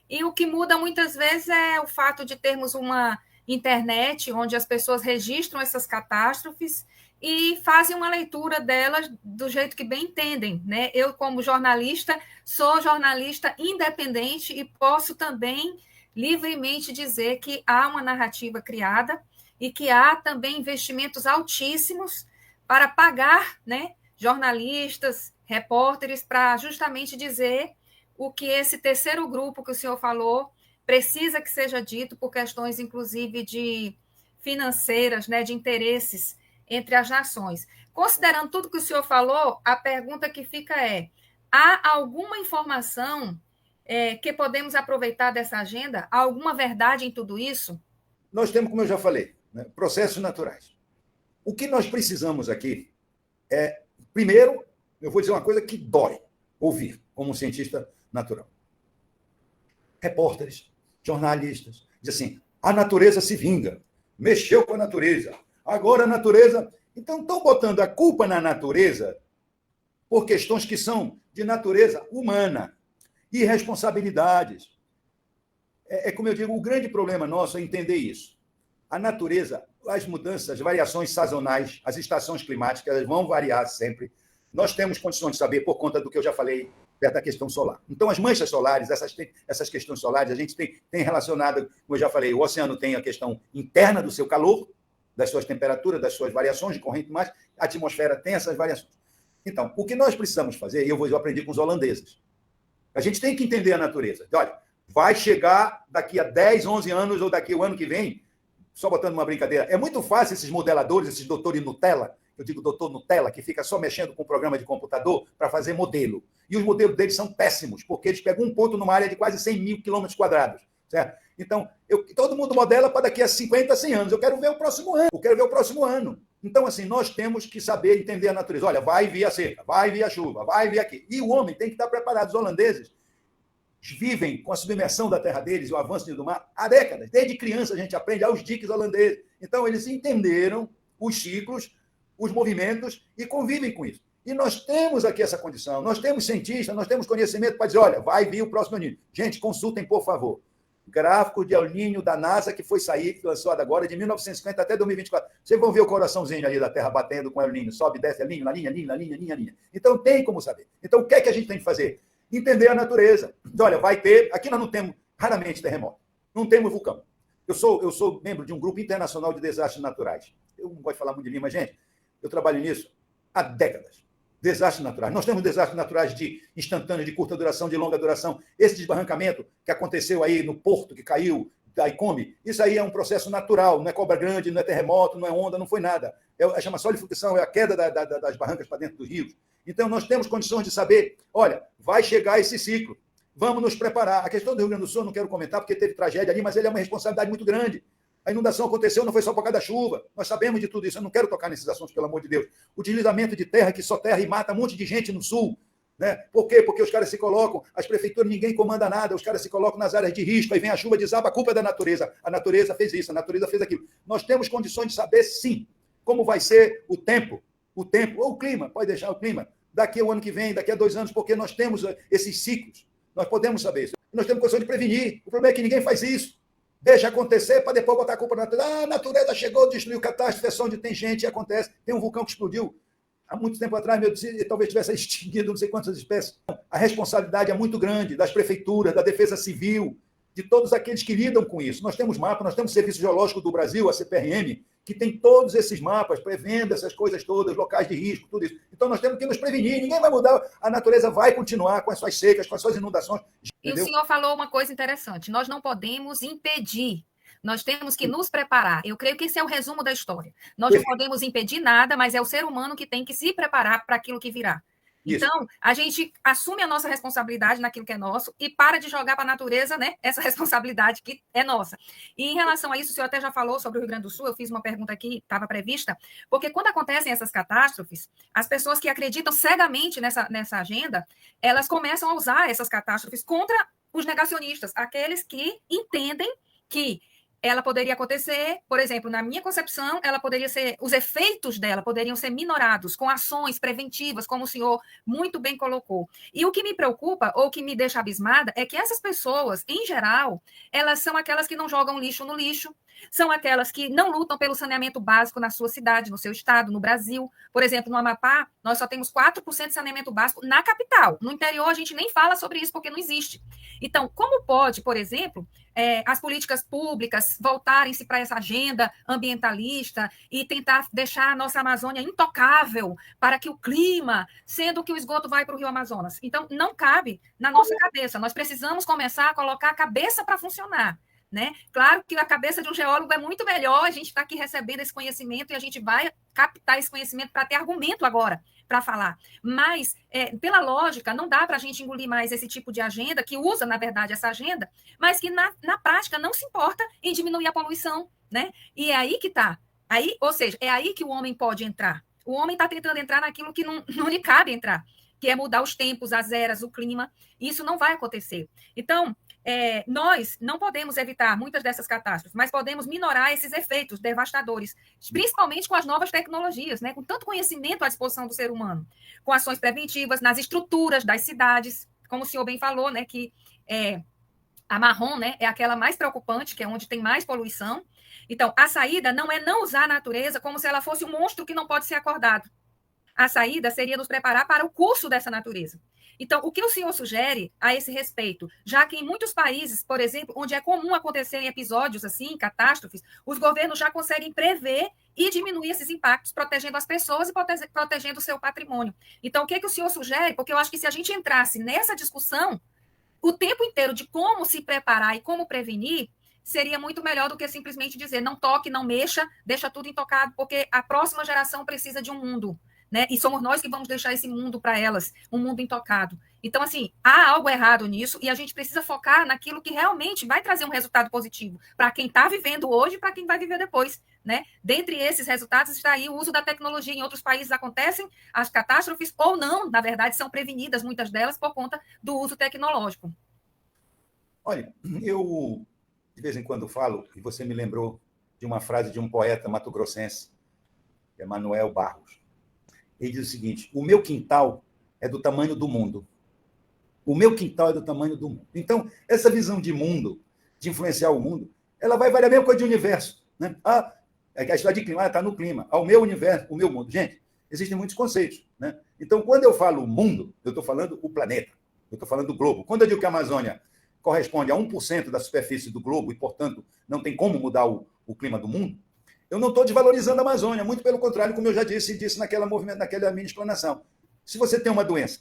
E o que muda muitas vezes é o fato de termos uma internet onde as pessoas registram essas catástrofes e fazem uma leitura delas do jeito que bem entendem, né? Eu, como jornalista, sou jornalista independente e posso também livremente dizer que há uma narrativa criada e que há também investimentos altíssimos para pagar, né, jornalistas, repórteres, para justamente dizer o que esse terceiro grupo que o senhor falou precisa que seja dito por questões, inclusive, de financeiras, né, de interesses entre as nações. Considerando tudo que o senhor falou, a pergunta que fica é: há alguma informação que podemos aproveitar dessa agenda? Há alguma verdade em tudo isso? Nós temos, como eu já falei, né, processos naturais. O que nós precisamos aqui é, primeiro, eu vou dizer uma coisa que dói ouvir, como um cientista natural. Repórteres, jornalistas, dizem assim, a natureza se vinga, mexeu com a natureza, agora a natureza... Então, estão botando a culpa na natureza por questões que são de natureza humana, irresponsabilidades. Como eu digo, o grande problema nosso é entender isso. A natureza, as mudanças, as variações sazonais, as estações climáticas, elas vão variar sempre. Nós temos condições de saber por conta do que eu já falei perto da questão solar. Então, as manchas solares, essas questões solares, a gente tem relacionado, como eu já falei, o oceano tem a questão interna do seu calor, das suas temperaturas, das suas variações de corrente mais, a atmosfera tem essas variações. Então, o que nós precisamos fazer, e eu aprendi com os holandeses, a gente tem que entender a natureza. Olha, vai chegar daqui a 10, 11 anos, ou daqui ao ano que vem, só botando uma brincadeira, é muito fácil esses modeladores, esses doutores Nutella, eu digo doutor Nutella, que fica só mexendo com o programa de computador para fazer modelo. E os modelos deles são péssimos, porque eles pegam um ponto numa área de quase 100 mil quilômetros quadrados. Certo? Então, todo mundo modela para daqui a 50, 100 anos. Eu quero ver o próximo ano. Então, assim, nós temos que saber entender a natureza. Olha, vai vir a seca, vai vir a chuva, vai vir aqui. E o homem tem que estar preparado. Os holandeses vivem com a submersão da terra deles, o avanço do mar, há décadas. Desde criança a gente aprende aos diques holandeses. Então, eles entenderam os ciclos, os movimentos e convivem com isso. E nós temos aqui essa condição. Nós temos cientistas, nós temos conhecimento para dizer, olha, vai vir o próximo El Niño. Gente, consultem, por favor. Gráfico de El Niño da NASA, que foi sair, lançado agora, de 1950 até 2024. Vocês vão ver o coraçãozinho ali da Terra batendo com El Niño. Sobe, desce, El Niño, na linha. Então, tem como saber. Então, o que é que a gente tem que fazer? Entender a natureza. Então, olha, vai ter... Aqui nós não temos, raramente, terremoto. Não temos vulcão. Eu sou membro de um grupo internacional de desastres naturais. Eu não gosto de falar muito de mim, mas, gente, eu trabalho nisso há décadas. Desastres naturais. Nós temos desastres naturais de instantâneos, de curta duração, de longa duração. Esse desbarrancamento que aconteceu aí no porto, que caiu da Icome, isso aí é um processo natural, não é cobra grande, não é terremoto, não é onda, não foi nada. Chama solidificação, é a queda das barrancas para dentro dos rios. Então, nós temos condições de saber, olha, vai chegar esse ciclo, vamos nos preparar. A questão do Rio Grande do Sul, eu não quero comentar, porque teve tragédia ali, mas ele é uma responsabilidade muito grande. A inundação aconteceu, não foi só por causa da chuva. Nós sabemos de tudo isso. Eu não quero tocar nesses assuntos, pelo amor de Deus. O deslizamento de terra, que só terra e mata um monte de gente no sul. Né? Por quê? Porque os caras se colocam, as prefeituras, ninguém comanda nada, os caras se colocam nas áreas de risco, aí vem a chuva, desaba, a culpa é da natureza. A natureza fez isso, a natureza fez aquilo. Nós temos condições de saber, sim, como vai ser o tempo, ou o clima, pode deixar o clima, daqui ao ano que vem, daqui a 2 anos, porque nós temos esses ciclos. Nós podemos saber isso. Nós temos condições de prevenir. O problema é que ninguém faz isso. Deixa acontecer para depois botar a culpa na natureza. Ah, a natureza chegou, destruiu catástrofe, é só onde tem gente e acontece. Tem um vulcão que explodiu há muito tempo atrás, talvez tivesse extinguido não sei quantas espécies. A responsabilidade é muito grande das prefeituras, da defesa civil, de todos aqueles que lidam com isso. Nós temos mapas, nós temos o Serviço Geológico do Brasil, a CPRM, que tem todos esses mapas, prevendo essas coisas todas, locais de risco, tudo isso. Então, nós temos que nos prevenir, ninguém vai mudar, a natureza vai continuar com as suas secas, com as suas inundações. Entendeu? E o senhor falou uma coisa interessante, nós não podemos impedir, nós temos que nos preparar. Eu creio que esse é o resumo da história. Nós não podemos impedir nada, mas é o ser humano que tem que se preparar para aquilo que virá. Isso. Então, a gente assume a nossa responsabilidade naquilo que é nosso e para de jogar para a natureza, né, essa responsabilidade que é nossa. E em relação a isso, o senhor até já falou sobre o Rio Grande do Sul, eu fiz uma pergunta aqui, estava prevista, porque quando acontecem essas catástrofes, as pessoas que acreditam cegamente nessa agenda, elas começam a usar essas catástrofes contra os negacionistas, aqueles que entendem que ela poderia acontecer, por exemplo, na minha concepção, ela poderia ser, os efeitos dela poderiam ser minorados com ações preventivas, como o senhor muito bem colocou. E o que me preocupa, ou que me deixa abismada, é que essas pessoas, em geral, elas são aquelas que não jogam lixo no lixo, são aquelas que não lutam pelo saneamento básico na sua cidade, no seu estado, no Brasil. Por exemplo, no Amapá, nós só temos 4% de saneamento básico na capital. No interior, a gente nem fala sobre isso, porque não existe. Então, como pode, por exemplo, as políticas públicas voltarem-se para essa agenda ambientalista e tentar deixar a nossa Amazônia intocável para que o clima, sendo que o esgoto vai para o Rio Amazonas. Então, não cabe na nossa cabeça. Nós precisamos começar a colocar a cabeça para funcionar. Né? Claro que a cabeça de um geólogo é muito melhor, a gente está aqui recebendo esse conhecimento e a gente vai captar esse conhecimento para ter argumento agora para falar. Mas, pela lógica, não dá para a gente engolir mais esse tipo de agenda, que usa, na verdade, essa agenda, mas que na prática não se importa em diminuir a poluição. Né? E é aí que está. Ou seja, é aí que o homem pode entrar. O homem está tentando entrar naquilo que não lhe cabe entrar, que é mudar os tempos, as eras, o clima. Isso não vai acontecer. Então, nós não podemos evitar muitas dessas catástrofes, mas podemos minorar esses efeitos devastadores, principalmente com as novas tecnologias, né? Com tanto conhecimento à disposição do ser humano, com ações preventivas nas estruturas das cidades, como o senhor bem falou, né? Que a marrom, né, é aquela mais preocupante, que é onde tem mais poluição. Então, a saída não é não usar a natureza como se ela fosse um monstro que não pode ser acordado. A saída seria nos preparar para o curso dessa natureza. Então, o que o senhor sugere a esse respeito? Já que em muitos países, por exemplo, onde é comum acontecerem episódios assim, catástrofes, os governos já conseguem prever e diminuir esses impactos, protegendo as pessoas e protegendo o seu patrimônio. Então, o que o senhor sugere? Porque eu acho que se a gente entrasse nessa discussão o tempo inteiro de como se preparar e como prevenir, seria muito melhor do que simplesmente dizer não toque, não mexa, deixa tudo intocado, porque a próxima geração precisa de um mundo. Né? E somos nós que vamos deixar esse mundo para elas, um mundo intocado. Então, assim, há algo errado nisso e a gente precisa focar naquilo que realmente vai trazer um resultado positivo para quem está vivendo hoje e para quem vai viver depois. Né? Dentre esses resultados está aí o uso da tecnologia. Em outros países acontecem as catástrofes ou não, na verdade, são prevenidas muitas delas por conta do uso tecnológico. Olha, eu de vez em quando falo, e você me lembrou de uma frase de um poeta mato-grossense, que é Manuel Barros. Ele diz o seguinte: o meu quintal é do tamanho do mundo. O meu quintal é do tamanho do mundo. Então, essa visão de mundo, de influenciar o mundo, ela vai variar a mesma coisa de universo. Né? A história de clima está no clima. O meu universo, o meu mundo. Gente, existem muitos conceitos. Né? Então, quando eu falo mundo, eu estou falando o planeta. Eu estou falando do globo. Quando eu digo que a Amazônia corresponde a 1% da superfície do globo e, portanto, não tem como mudar o clima do mundo, eu não estou desvalorizando a Amazônia, muito pelo contrário, como eu já disse naquela minha explanação. Se você tem uma doença,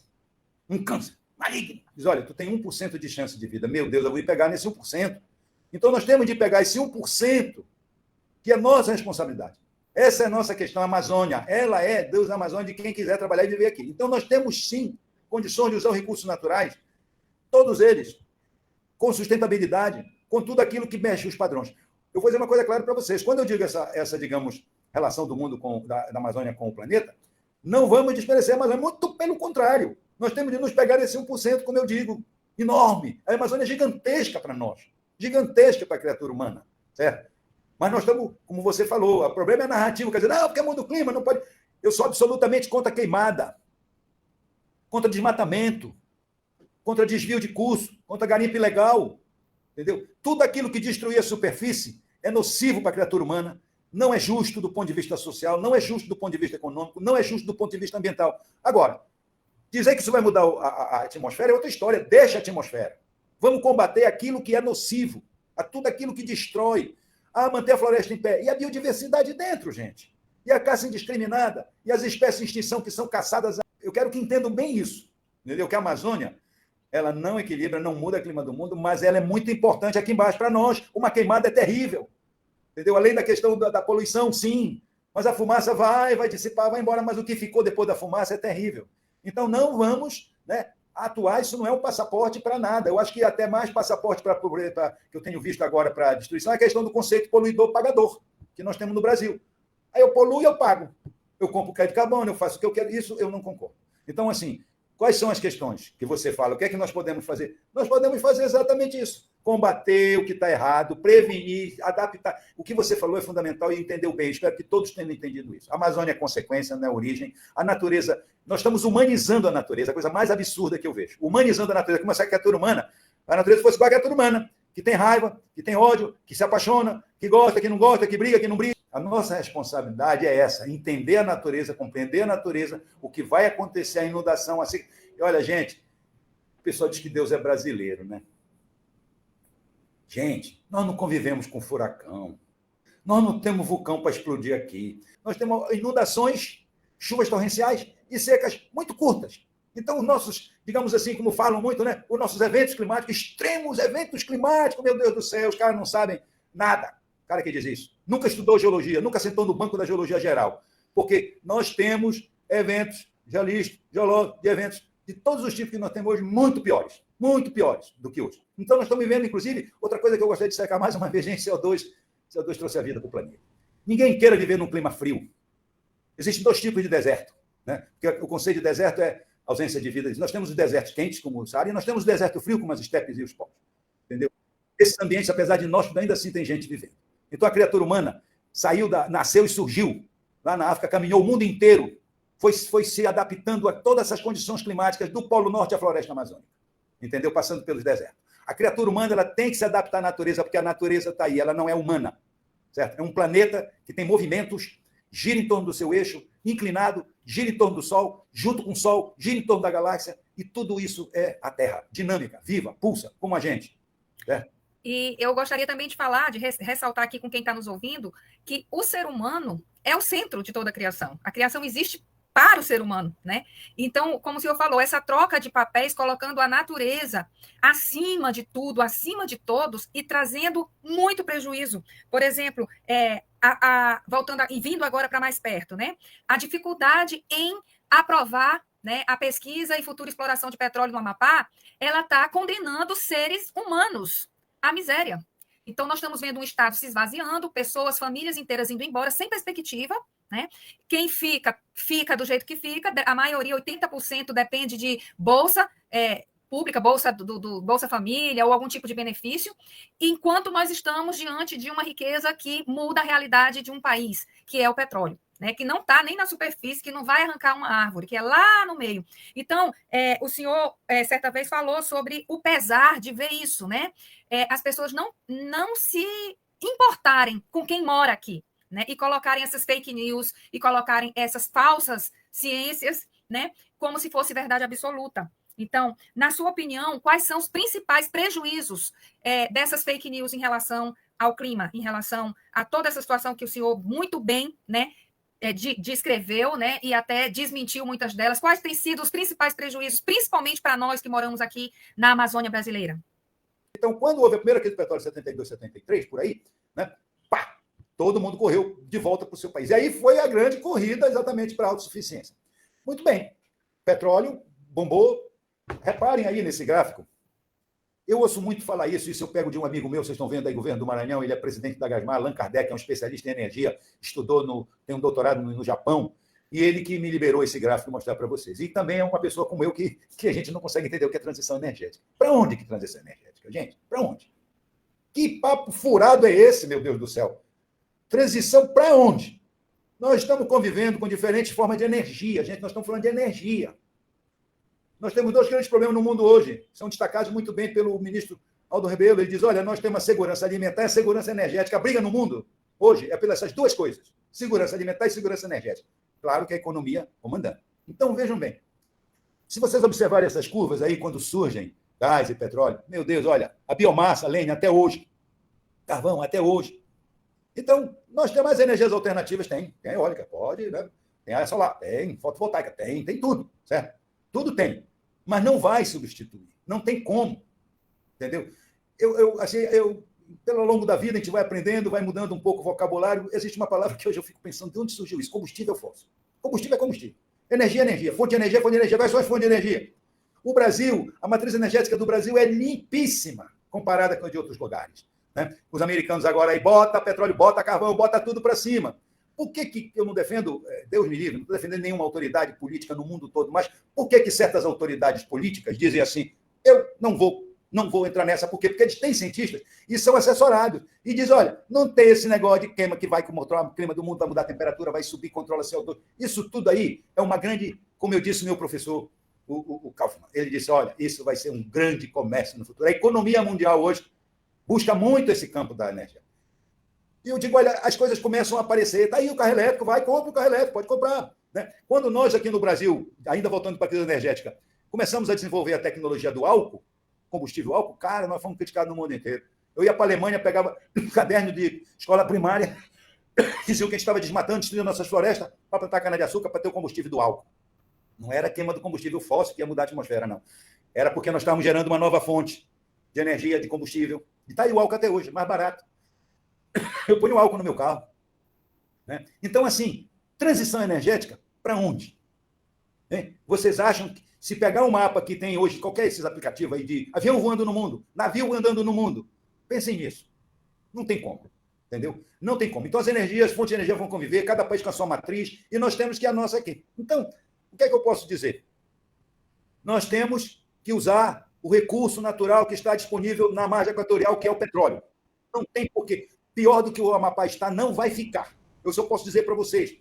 um câncer maligno, diz, olha, tu tem 1% de chance de vida. Meu Deus, eu vou ir pegar nesse 1%. Então, nós temos de pegar esse 1%, que é nossa responsabilidade. Essa é a nossa questão. A Amazônia, ela é Deus da Amazônia de quem quiser trabalhar e viver aqui. Então, nós temos, sim, condições de usar os recursos naturais, todos eles, com sustentabilidade, com tudo aquilo que mexe os padrões. Eu vou dizer uma coisa clara para vocês. Quando eu digo essa digamos, relação do mundo da Amazônia com o planeta, não vamos desmerecer a Amazônia, muito pelo contrário. Nós temos de nos pegar esse 1%, como eu digo, enorme. A Amazônia é gigantesca para nós, gigantesca para a criatura humana, certo? Mas nós estamos, como você falou, o problema é narrativo, quer dizer, não, porque muda o clima, não pode... Eu sou absolutamente contra queimada, contra desmatamento, contra desvio de curso, contra garimpo ilegal, entendeu? Tudo aquilo que destruir a superfície é nocivo para a criatura humana, não é justo do ponto de vista social, não é justo do ponto de vista econômico, não é justo do ponto de vista ambiental. Agora, dizer que isso vai mudar a atmosfera é outra história, deixa a atmosfera. Vamos combater aquilo que é nocivo, a tudo aquilo que destrói, a manter a floresta em pé. E a biodiversidade dentro, gente. E a caça indiscriminada, e as espécies em extinção que são caçadas. Eu quero que entendam bem isso, entendeu? Que a Amazônia, ela não equilibra, não muda o clima do mundo, mas ela é muito importante aqui embaixo para nós. Uma queimada é terrível, entendeu? Além da questão da poluição, sim, mas a fumaça vai dissipar, vai embora, mas o que ficou depois da fumaça é terrível. Então, não vamos, né, atuar, isso não é um passaporte para nada. Eu acho que até mais passaporte para que eu tenho visto agora para a destruição é a questão do conceito poluidor-pagador, que nós temos no Brasil. Aí eu poluo e eu pago. Eu compro crédito de carbono, eu faço o que eu quero, isso eu não concordo. Então, assim, quais são as questões que você fala? O que é que nós podemos fazer? Nós podemos fazer exatamente isso. Combater o que está errado, prevenir, adaptar. O que você falou é fundamental e entendeu bem. Espero que todos tenham entendido isso. A Amazônia é consequência, não é origem. A natureza, nós estamos humanizando a natureza, a coisa mais absurda que eu vejo. Humanizando a natureza, como se a criatura humana, a natureza fosse igual a criatura humana, que tem raiva, que tem ódio, que se apaixona, que gosta, que não gosta, que briga, que não briga. A nossa responsabilidade é essa, entender a natureza, compreender a natureza, o que vai acontecer, a inundação. Assim. E olha, gente, o pessoal diz que Deus é brasileiro, né? Gente, nós não convivemos com furacão, nós não temos vulcão para explodir aqui, nós temos inundações, chuvas torrenciais e secas muito curtas. Então, os nossos, digamos assim, como falam muito, né? Os nossos eventos climáticos, extremos eventos climáticos, meu Deus do céu, os caras não sabem nada. O cara que diz isso. Nunca estudou geologia, nunca sentou no banco da geologia geral. Porque nós temos eventos geológicos, de eventos de todos os tipos que nós temos hoje, muito piores do que hoje. Então, nós estamos vivendo, inclusive, outra coisa que eu gostaria de destacar mais uma vez, gente, CO2 trouxe a vida para o planeta. Ninguém queira viver num clima frio. Existem dois tipos de deserto, né? Porque o conceito de deserto é ausência de vida. Nós temos os desertos quentes, como o Saara, e nós temos o deserto frio, como as estepes e os povos. Entendeu? Esses ambientes, apesar de nós, ainda assim tem gente vivendo. Então, a criatura humana nasceu e surgiu lá na África, caminhou o mundo inteiro, foi se adaptando a todas essas condições climáticas do Polo Norte à Floresta Amazônica, entendeu? Passando pelos desertos. A criatura humana ela tem que se adaptar à natureza, porque a natureza está aí, ela não é humana, certo? É um planeta que tem movimentos, gira em torno do seu eixo, inclinado, gira em torno do Sol, junto com o Sol, gira em torno da galáxia, e tudo isso é a Terra, dinâmica, viva, pulsa, como a gente, certo? E eu gostaria também de falar, de ressaltar aqui com quem está nos ouvindo, que o ser humano é o centro de toda a criação. A criação existe para o ser humano, né? Então, como o senhor falou, essa troca de papéis colocando a natureza acima de tudo, acima de todos e trazendo muito prejuízo. Por exemplo, voltando e vindo agora para mais perto, né? A dificuldade em aprovar, né, a pesquisa e futura exploração de petróleo no Amapá, ela está condenando seres humanos à miséria. Então, nós estamos vendo um Estado se esvaziando, pessoas, famílias inteiras indo embora sem perspectiva, né? Quem fica do jeito que fica, a maioria, 80%, depende de bolsa pública, bolsa do Bolsa Família ou algum tipo de benefício, enquanto nós estamos diante de uma riqueza que muda a realidade de um país, que é o petróleo. Né, que não está nem na superfície, que não vai arrancar uma árvore, que é lá no meio. Então, o senhor, certa vez, falou sobre o pesar de ver isso, né? As pessoas não se importarem com quem mora aqui, né? E colocarem essas fake news, e colocarem essas falsas ciências, né? Como se fosse verdade absoluta. Então, na sua opinião, quais são os principais prejuízos dessas fake news em relação ao clima, em relação a toda essa situação que o senhor muito bem, né, descreveu, né, e até desmentiu muitas delas? Quais têm sido os principais prejuízos, principalmente para nós que moramos aqui na Amazônia brasileira? Então, quando houve a primeira crise do petróleo, 72, 73, por aí, né, pá, todo mundo correu de volta para o seu país. E aí foi a grande corrida exatamente para a autossuficiência. Muito bem, petróleo bombou. Reparem aí nesse gráfico. Eu ouço muito falar isso eu pego de um amigo meu, vocês estão vendo aí, governo do Maranhão, ele é presidente da Gasmar, Allan Kardec, é um especialista em energia, tem um doutorado no Japão, e ele que me liberou esse gráfico mostrar para vocês. E também é uma pessoa como eu que a gente não consegue entender o que é transição energética. Para onde que transição energética, gente? Para onde? Que papo furado é esse, meu Deus do céu? Transição para onde? Nós estamos convivendo com diferentes formas de energia, gente, nós estamos falando de energia. Nós temos dois grandes problemas no mundo hoje, são destacados muito bem pelo ministro Aldo Rebelo. Ele diz, olha, nós temos a segurança alimentar e a segurança energética. A briga no mundo hoje é pelas essas duas coisas, segurança alimentar e segurança energética. Claro que a economia comandando. Então, vejam bem, se vocês observarem essas curvas aí, quando surgem gás e petróleo, meu Deus, olha, a biomassa, a lenha, até hoje, carvão, até hoje. Então, nós temos mais energias alternativas, tem eólica, pode, né? Tem área solar, tem fotovoltaica, tem tudo, certo? Tudo tem, mas não vai substituir, não tem como, entendeu? Pelo longo da vida, a gente vai aprendendo, vai mudando um pouco o vocabulário. Existe uma palavra que hoje eu fico pensando, de onde surgiu isso? Combustível fóssil. Combustível é combustível. Energia, energia. Fonte de energia, fonte de energia. Quais são as fontes de energia? O Brasil, a matriz energética do Brasil é limpíssima comparada com a de outros lugares. Né? Os americanos agora aí bota petróleo, bota carvão, bota tudo para cima. Por que eu não defendo, Deus me livre, não estou defendendo nenhuma autoridade política no mundo todo, mas por que certas autoridades políticas dizem assim, eu não vou entrar nessa, por quê? Porque eles têm cientistas e são assessorados. E dizem, olha, não tem esse negócio de queima que vai controlar o clima do mundo, vai mudar a temperatura, vai subir, controla CO2. Isso tudo aí é uma grande, como eu disse, meu professor, o Kaufmann, ele disse, olha, isso vai ser um grande comércio no futuro. A economia mundial hoje busca muito esse campo da energia. E eu digo, olha, as coisas começam a aparecer. Está aí o carro elétrico, vai, compra o carro elétrico, pode comprar. Né? Quando nós aqui no Brasil, ainda voltando para a crise energética, começamos a desenvolver a tecnologia do álcool, combustível álcool, cara, nós fomos criticados no mundo inteiro. Eu ia para a Alemanha, pegava um caderno de escola primária, diziam que a gente estava desmatando, destruindo nossas florestas para plantar cana-de-açúcar para ter o combustível do álcool. Não era a queima do combustível fóssil que ia mudar a atmosfera, não. Era porque nós estávamos gerando uma nova fonte de energia, de combustível. E está aí o álcool até hoje, mais barato. Eu ponho álcool no meu carro. Né? Então, assim, transição energética, para onde? Hein? Vocês acham que se pegar um mapa que tem hoje, qualquer desses aplicativos aí de avião voando no mundo, navio andando no mundo, pensem nisso. Não tem como. Entendeu? Não tem como. Então, as energias, as fontes de energia vão conviver, cada país com a sua matriz, e nós temos que a nossa aqui. Então, o que é que eu posso dizer? Nós temos que usar o recurso natural que está disponível na margem equatorial, que é o petróleo. Não tem porquê. Pior do que o Amapá está, não vai ficar. Eu só posso dizer para vocês.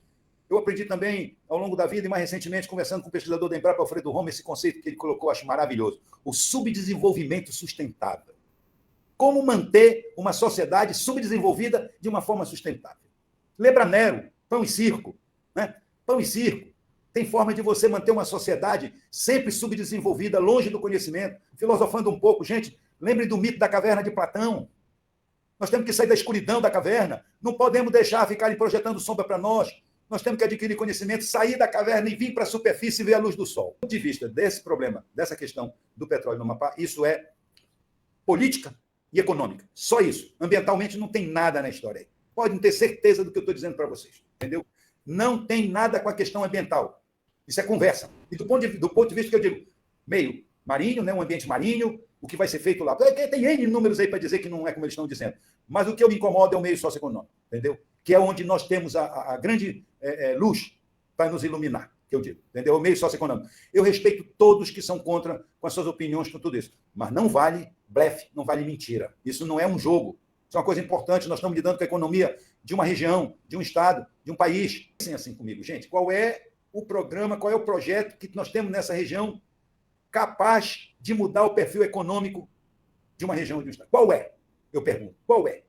Eu aprendi também, ao longo da vida, e mais recentemente, conversando com o pesquisador da Embrapa, Alfredo Roma, esse conceito que ele colocou, acho maravilhoso. O subdesenvolvimento sustentável. Como manter uma sociedade subdesenvolvida de uma forma sustentável. Lembra Nero, pão e circo. Né? Pão e circo. Tem forma de você manter uma sociedade sempre subdesenvolvida, longe do conhecimento. Filosofando um pouco, gente, lembrem do mito da caverna de Platão. Nós temos que sair da escuridão da caverna. Não podemos deixar ficarem projetando sombra para nós. Nós temos que adquirir conhecimento, sair da caverna e vir para a superfície e ver a luz do sol. Do ponto de vista desse problema, dessa questão do petróleo no Amapá, isso é política e econômica. Só isso. Ambientalmente não tem nada na história aí. Podem ter certeza do que eu estou dizendo para vocês. Entendeu? Não tem nada com a questão ambiental. Isso é conversa. E do ponto de vista que eu digo, meio marinho, né, um ambiente marinho, o que vai ser feito lá. Tem N números aí para dizer que não é como eles estão dizendo. Mas o que eu me incomodo é o meio socioeconômico, entendeu? Que é onde nós temos a grande luz para nos iluminar, que eu digo, entendeu? O meio socioeconômico. Eu respeito todos que são contra com as suas opiniões, com tudo isso. Mas não vale blefe, não vale mentira. Isso não é um jogo. Isso é uma coisa importante. Nós estamos lidando com a economia de uma região, de um estado, de um país. Pensem assim comigo, gente. Qual é o programa, qual é o projeto que nós temos nessa região capaz de mudar o perfil econômico de uma região, de um estado? Qual é? Eu pergunto. Qual é?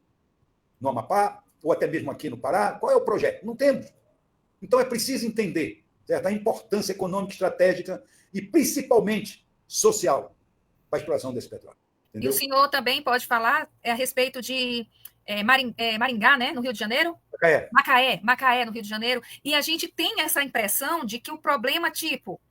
No Amapá, ou até mesmo aqui no Pará? Qual é o projeto? Não temos. Então, é preciso entender, certo? A importância econômica, estratégica e, principalmente, social para a exploração desse petróleo. Entendeu? E o senhor também pode falar a respeito de Maringá, né, no Rio de Janeiro? Macaé, no Rio de Janeiro. E a gente tem essa impressão de que o problema, tipo,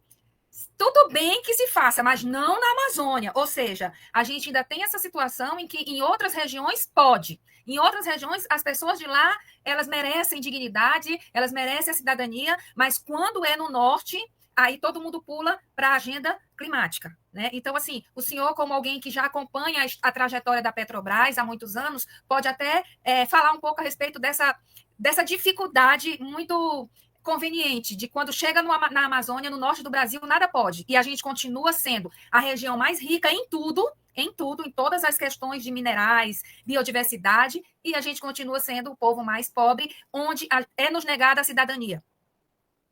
tudo bem que se faça, mas não na Amazônia. Ou seja, a gente ainda tem essa situação em que em outras regiões pode. Em outras regiões, as pessoas de lá, elas merecem dignidade, elas merecem a cidadania, mas quando é no norte, aí todo mundo pula para a agenda climática. Né? Então, assim, o senhor, como alguém que já acompanha a trajetória da Petrobras há muitos anos, pode até falar um pouco a respeito dessa dificuldade muito conveniente de quando chega na Amazônia, no norte do Brasil, nada pode. E a gente continua sendo a região mais rica em tudo, em todas as questões de minerais, biodiversidade, e a gente continua sendo o povo mais pobre, onde é nos negada a cidadania.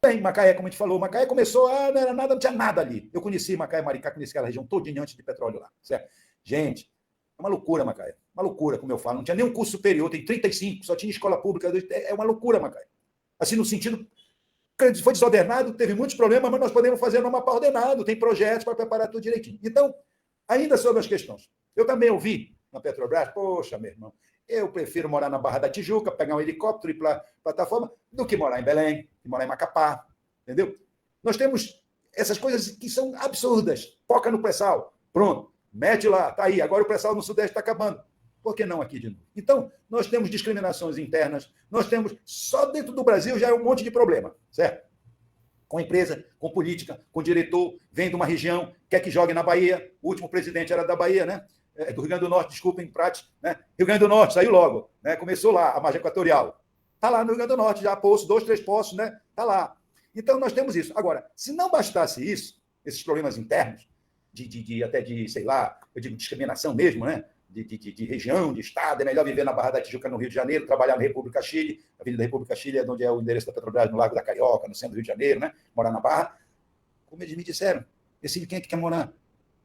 Bem, Macaé, como a gente falou, Macaé começou, não era nada, não tinha nada ali. Eu conheci Macaé, Maricá, conheci aquela região todinha antes de petróleo lá, certo? Gente, é uma loucura, Macaé. Uma loucura, como eu falo. Não tinha nenhum curso superior, tem 35, só tinha escola pública. É uma loucura, Macaé. Assim, no sentido, foi desordenado, teve muitos problemas, mas nós podemos fazer no mapa ordenado, tem projetos para preparar tudo direitinho. Então, ainda sobre as questões. Eu também ouvi na Petrobras, poxa, meu irmão, eu prefiro morar na Barra da Tijuca, pegar um helicóptero e ir para a plataforma, do que morar em Belém, que morar em Macapá, entendeu? Nós temos essas coisas que são absurdas. Foca no pré-sal, pronto, mete lá, tá aí, agora o pré-sal no Sudeste está acabando. Por que não aqui de novo? Então, nós temos discriminações internas, nós temos, só dentro do Brasil já é um monte de problema, certo? com empresa, com política, com diretor, vem de uma região, quer que jogue na Bahia. O último presidente era da Bahia, né? Do Rio Grande do Norte, desculpem, Prate, né? Rio Grande do Norte, saiu logo, né? Começou lá, a margem equatorial. Está lá no Rio Grande do Norte, já poço, 2, 3 poços, né? Está lá. Então, nós temos isso. Agora, se não bastasse isso, esses problemas internos, até de, sei lá, eu digo discriminação mesmo, né? De região, de estado, é melhor viver na Barra da Tijuca, no Rio de Janeiro, trabalhar na República Chile, a Avenida República Chile é onde é o endereço da Petrobras, no Largo da Carioca, no centro do Rio de Janeiro, né? Morar na Barra. Como eles me disseram, decide quem é que quer morar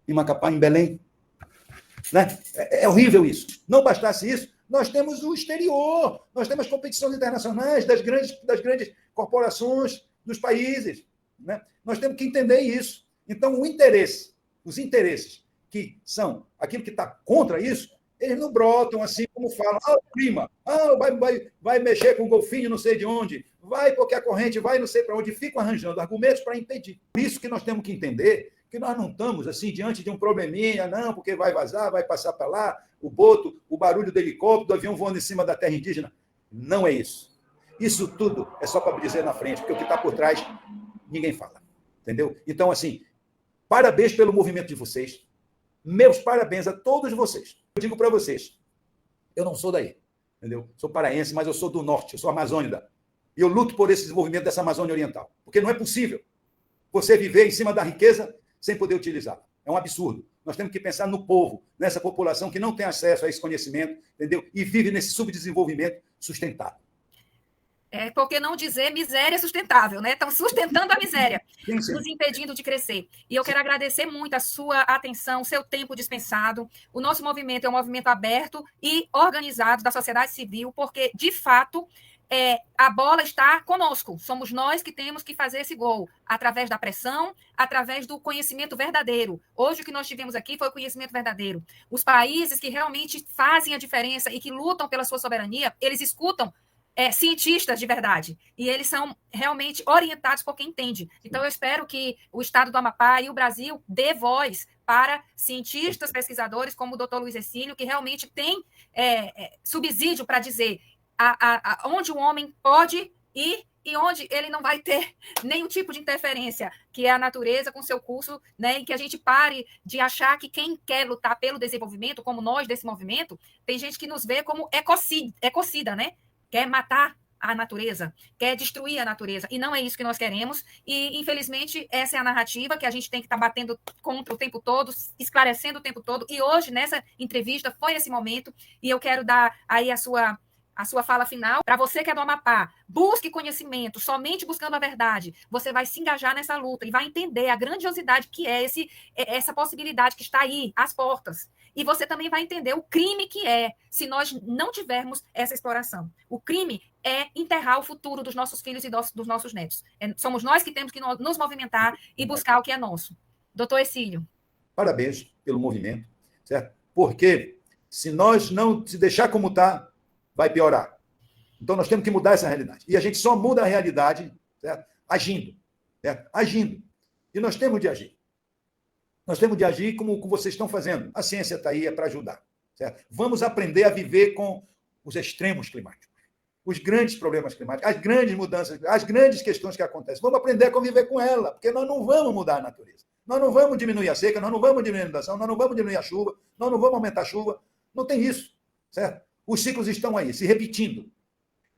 em Macapá, em Belém. Né? É horrível isso. Não bastasse isso, nós temos o exterior, nós temos competições internacionais das grandes corporações dos países. Né? Nós temos que entender isso. Então, os interesses que são aquilo que está contra isso, eles não brotam assim como falam, o clima, vai mexer com o golfinho não sei de onde, vai porque a corrente vai não sei para onde, ficam arranjando argumentos para impedir. Por isso que nós temos que entender que nós não estamos assim diante de um probleminha, não, porque vai vazar, vai passar para lá, o boto, o barulho do helicóptero, do avião voando em cima da terra indígena. Não é isso. Isso tudo é só para dizer na frente, porque o que está por trás, ninguém fala. Entendeu? Então, assim, parabéns pelo movimento de vocês. Meus parabéns a todos vocês. Eu digo para vocês, eu não sou daí, entendeu? Sou paraense, mas eu sou do norte, eu sou amazônida. E eu luto por esse desenvolvimento dessa Amazônia Oriental. Porque não é possível você viver em cima da riqueza sem poder utilizá-la. É um absurdo. Nós temos que pensar no povo, nessa população que não tem acesso a esse conhecimento, entendeu? E vive nesse subdesenvolvimento sustentável. Por que não dizer miséria sustentável, né? Estão sustentando a miséria, Sim. nos impedindo de crescer. E eu quero agradecer muito a sua atenção, seu tempo dispensado. O nosso movimento é um movimento aberto e organizado da sociedade civil, porque, de fato, a bola está conosco. Somos nós que temos que fazer esse gol, através da pressão, através do conhecimento verdadeiro. Hoje o que nós tivemos aqui foi o conhecimento verdadeiro. Os países que realmente fazem a diferença e que lutam pela sua soberania, eles escutam cientistas de verdade, e eles são realmente orientados por quem entende. Então, eu espero que o Estado do Amapá e o Brasil dê voz para cientistas, pesquisadores, como o doutor Luiz Hercílio, que realmente tem subsídio para dizer onde o homem pode ir e onde ele não vai ter nenhum tipo de interferência, que é a natureza com seu curso, né, e que a gente pare de achar que quem quer lutar pelo desenvolvimento, como nós desse movimento, tem gente que nos vê como ecocida, né? Quer matar a natureza, quer destruir a natureza, e não é isso que nós queremos, e infelizmente essa é a narrativa que a gente tem que estar batendo contra o tempo todo, esclarecendo o tempo todo, e hoje nessa entrevista foi esse momento, e eu quero dar aí a sua fala final. Para você que é do Amapá, busque conhecimento, somente buscando a verdade, você vai se engajar nessa luta e vai entender a grandiosidade que é essa possibilidade que está aí, às portas. E você também vai entender o crime que é se nós não tivermos essa exploração. O crime é enterrar o futuro dos nossos filhos e dos nossos netos. Somos nós que temos que nos movimentar e buscar o que é nosso. Doutor Hercílio. Parabéns pelo movimento, certo? Porque se nós não se deixar como está, vai piorar. Então, nós temos que mudar essa realidade. E a gente só muda a realidade, certo? Agindo. Certo? Agindo. E nós temos de agir. Nós temos de agir como vocês estão fazendo. A ciência está aí para ajudar. Certo? Vamos aprender a viver com os extremos climáticos, os grandes problemas climáticos, as grandes mudanças, as grandes questões que acontecem. Vamos aprender a conviver com ela, porque nós não vamos mudar a natureza. Nós não vamos diminuir a seca, nós não vamos diminuir a inundação, nós não vamos diminuir a chuva, nós não vamos aumentar a chuva. Não tem isso. Certo? Os ciclos estão aí, se repetindo.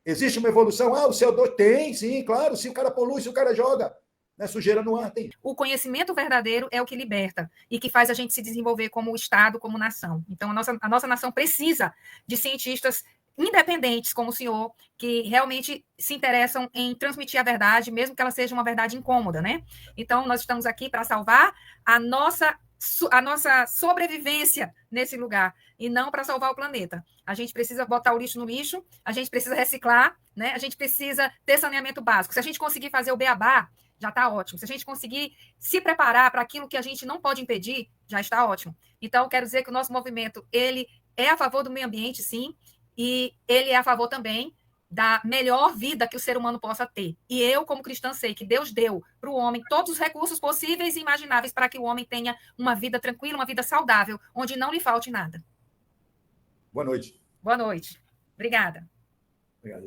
Existe uma evolução? O CO2 tem, sim, claro. Se o cara polui, se o cara joga, né, sujeira no ar, tem. O conhecimento verdadeiro é o que liberta e que faz a gente se desenvolver como Estado, como nação. Então, a nossa nação precisa de cientistas independentes, como o senhor, que realmente se interessam em transmitir a verdade, mesmo que ela seja uma verdade incômoda, né? Então, nós estamos aqui para salvar a nossa sobrevivência nesse lugar e não para salvar o planeta. A gente precisa botar o lixo no lixo, a gente precisa reciclar, né? A gente precisa ter saneamento básico. Se a gente conseguir fazer o beabá, já está ótimo. Se a gente conseguir se preparar para aquilo que a gente não pode impedir, já está ótimo. Então, quero dizer que o nosso movimento, ele é a favor do meio ambiente, sim, e ele é a favor também da melhor vida que o ser humano possa ter. E eu, como cristã, sei que Deus deu para o homem todos os recursos possíveis e imagináveis para que o homem tenha uma vida tranquila, uma vida saudável, onde não lhe falte nada. Boa noite. Boa noite. Obrigada. Obrigado.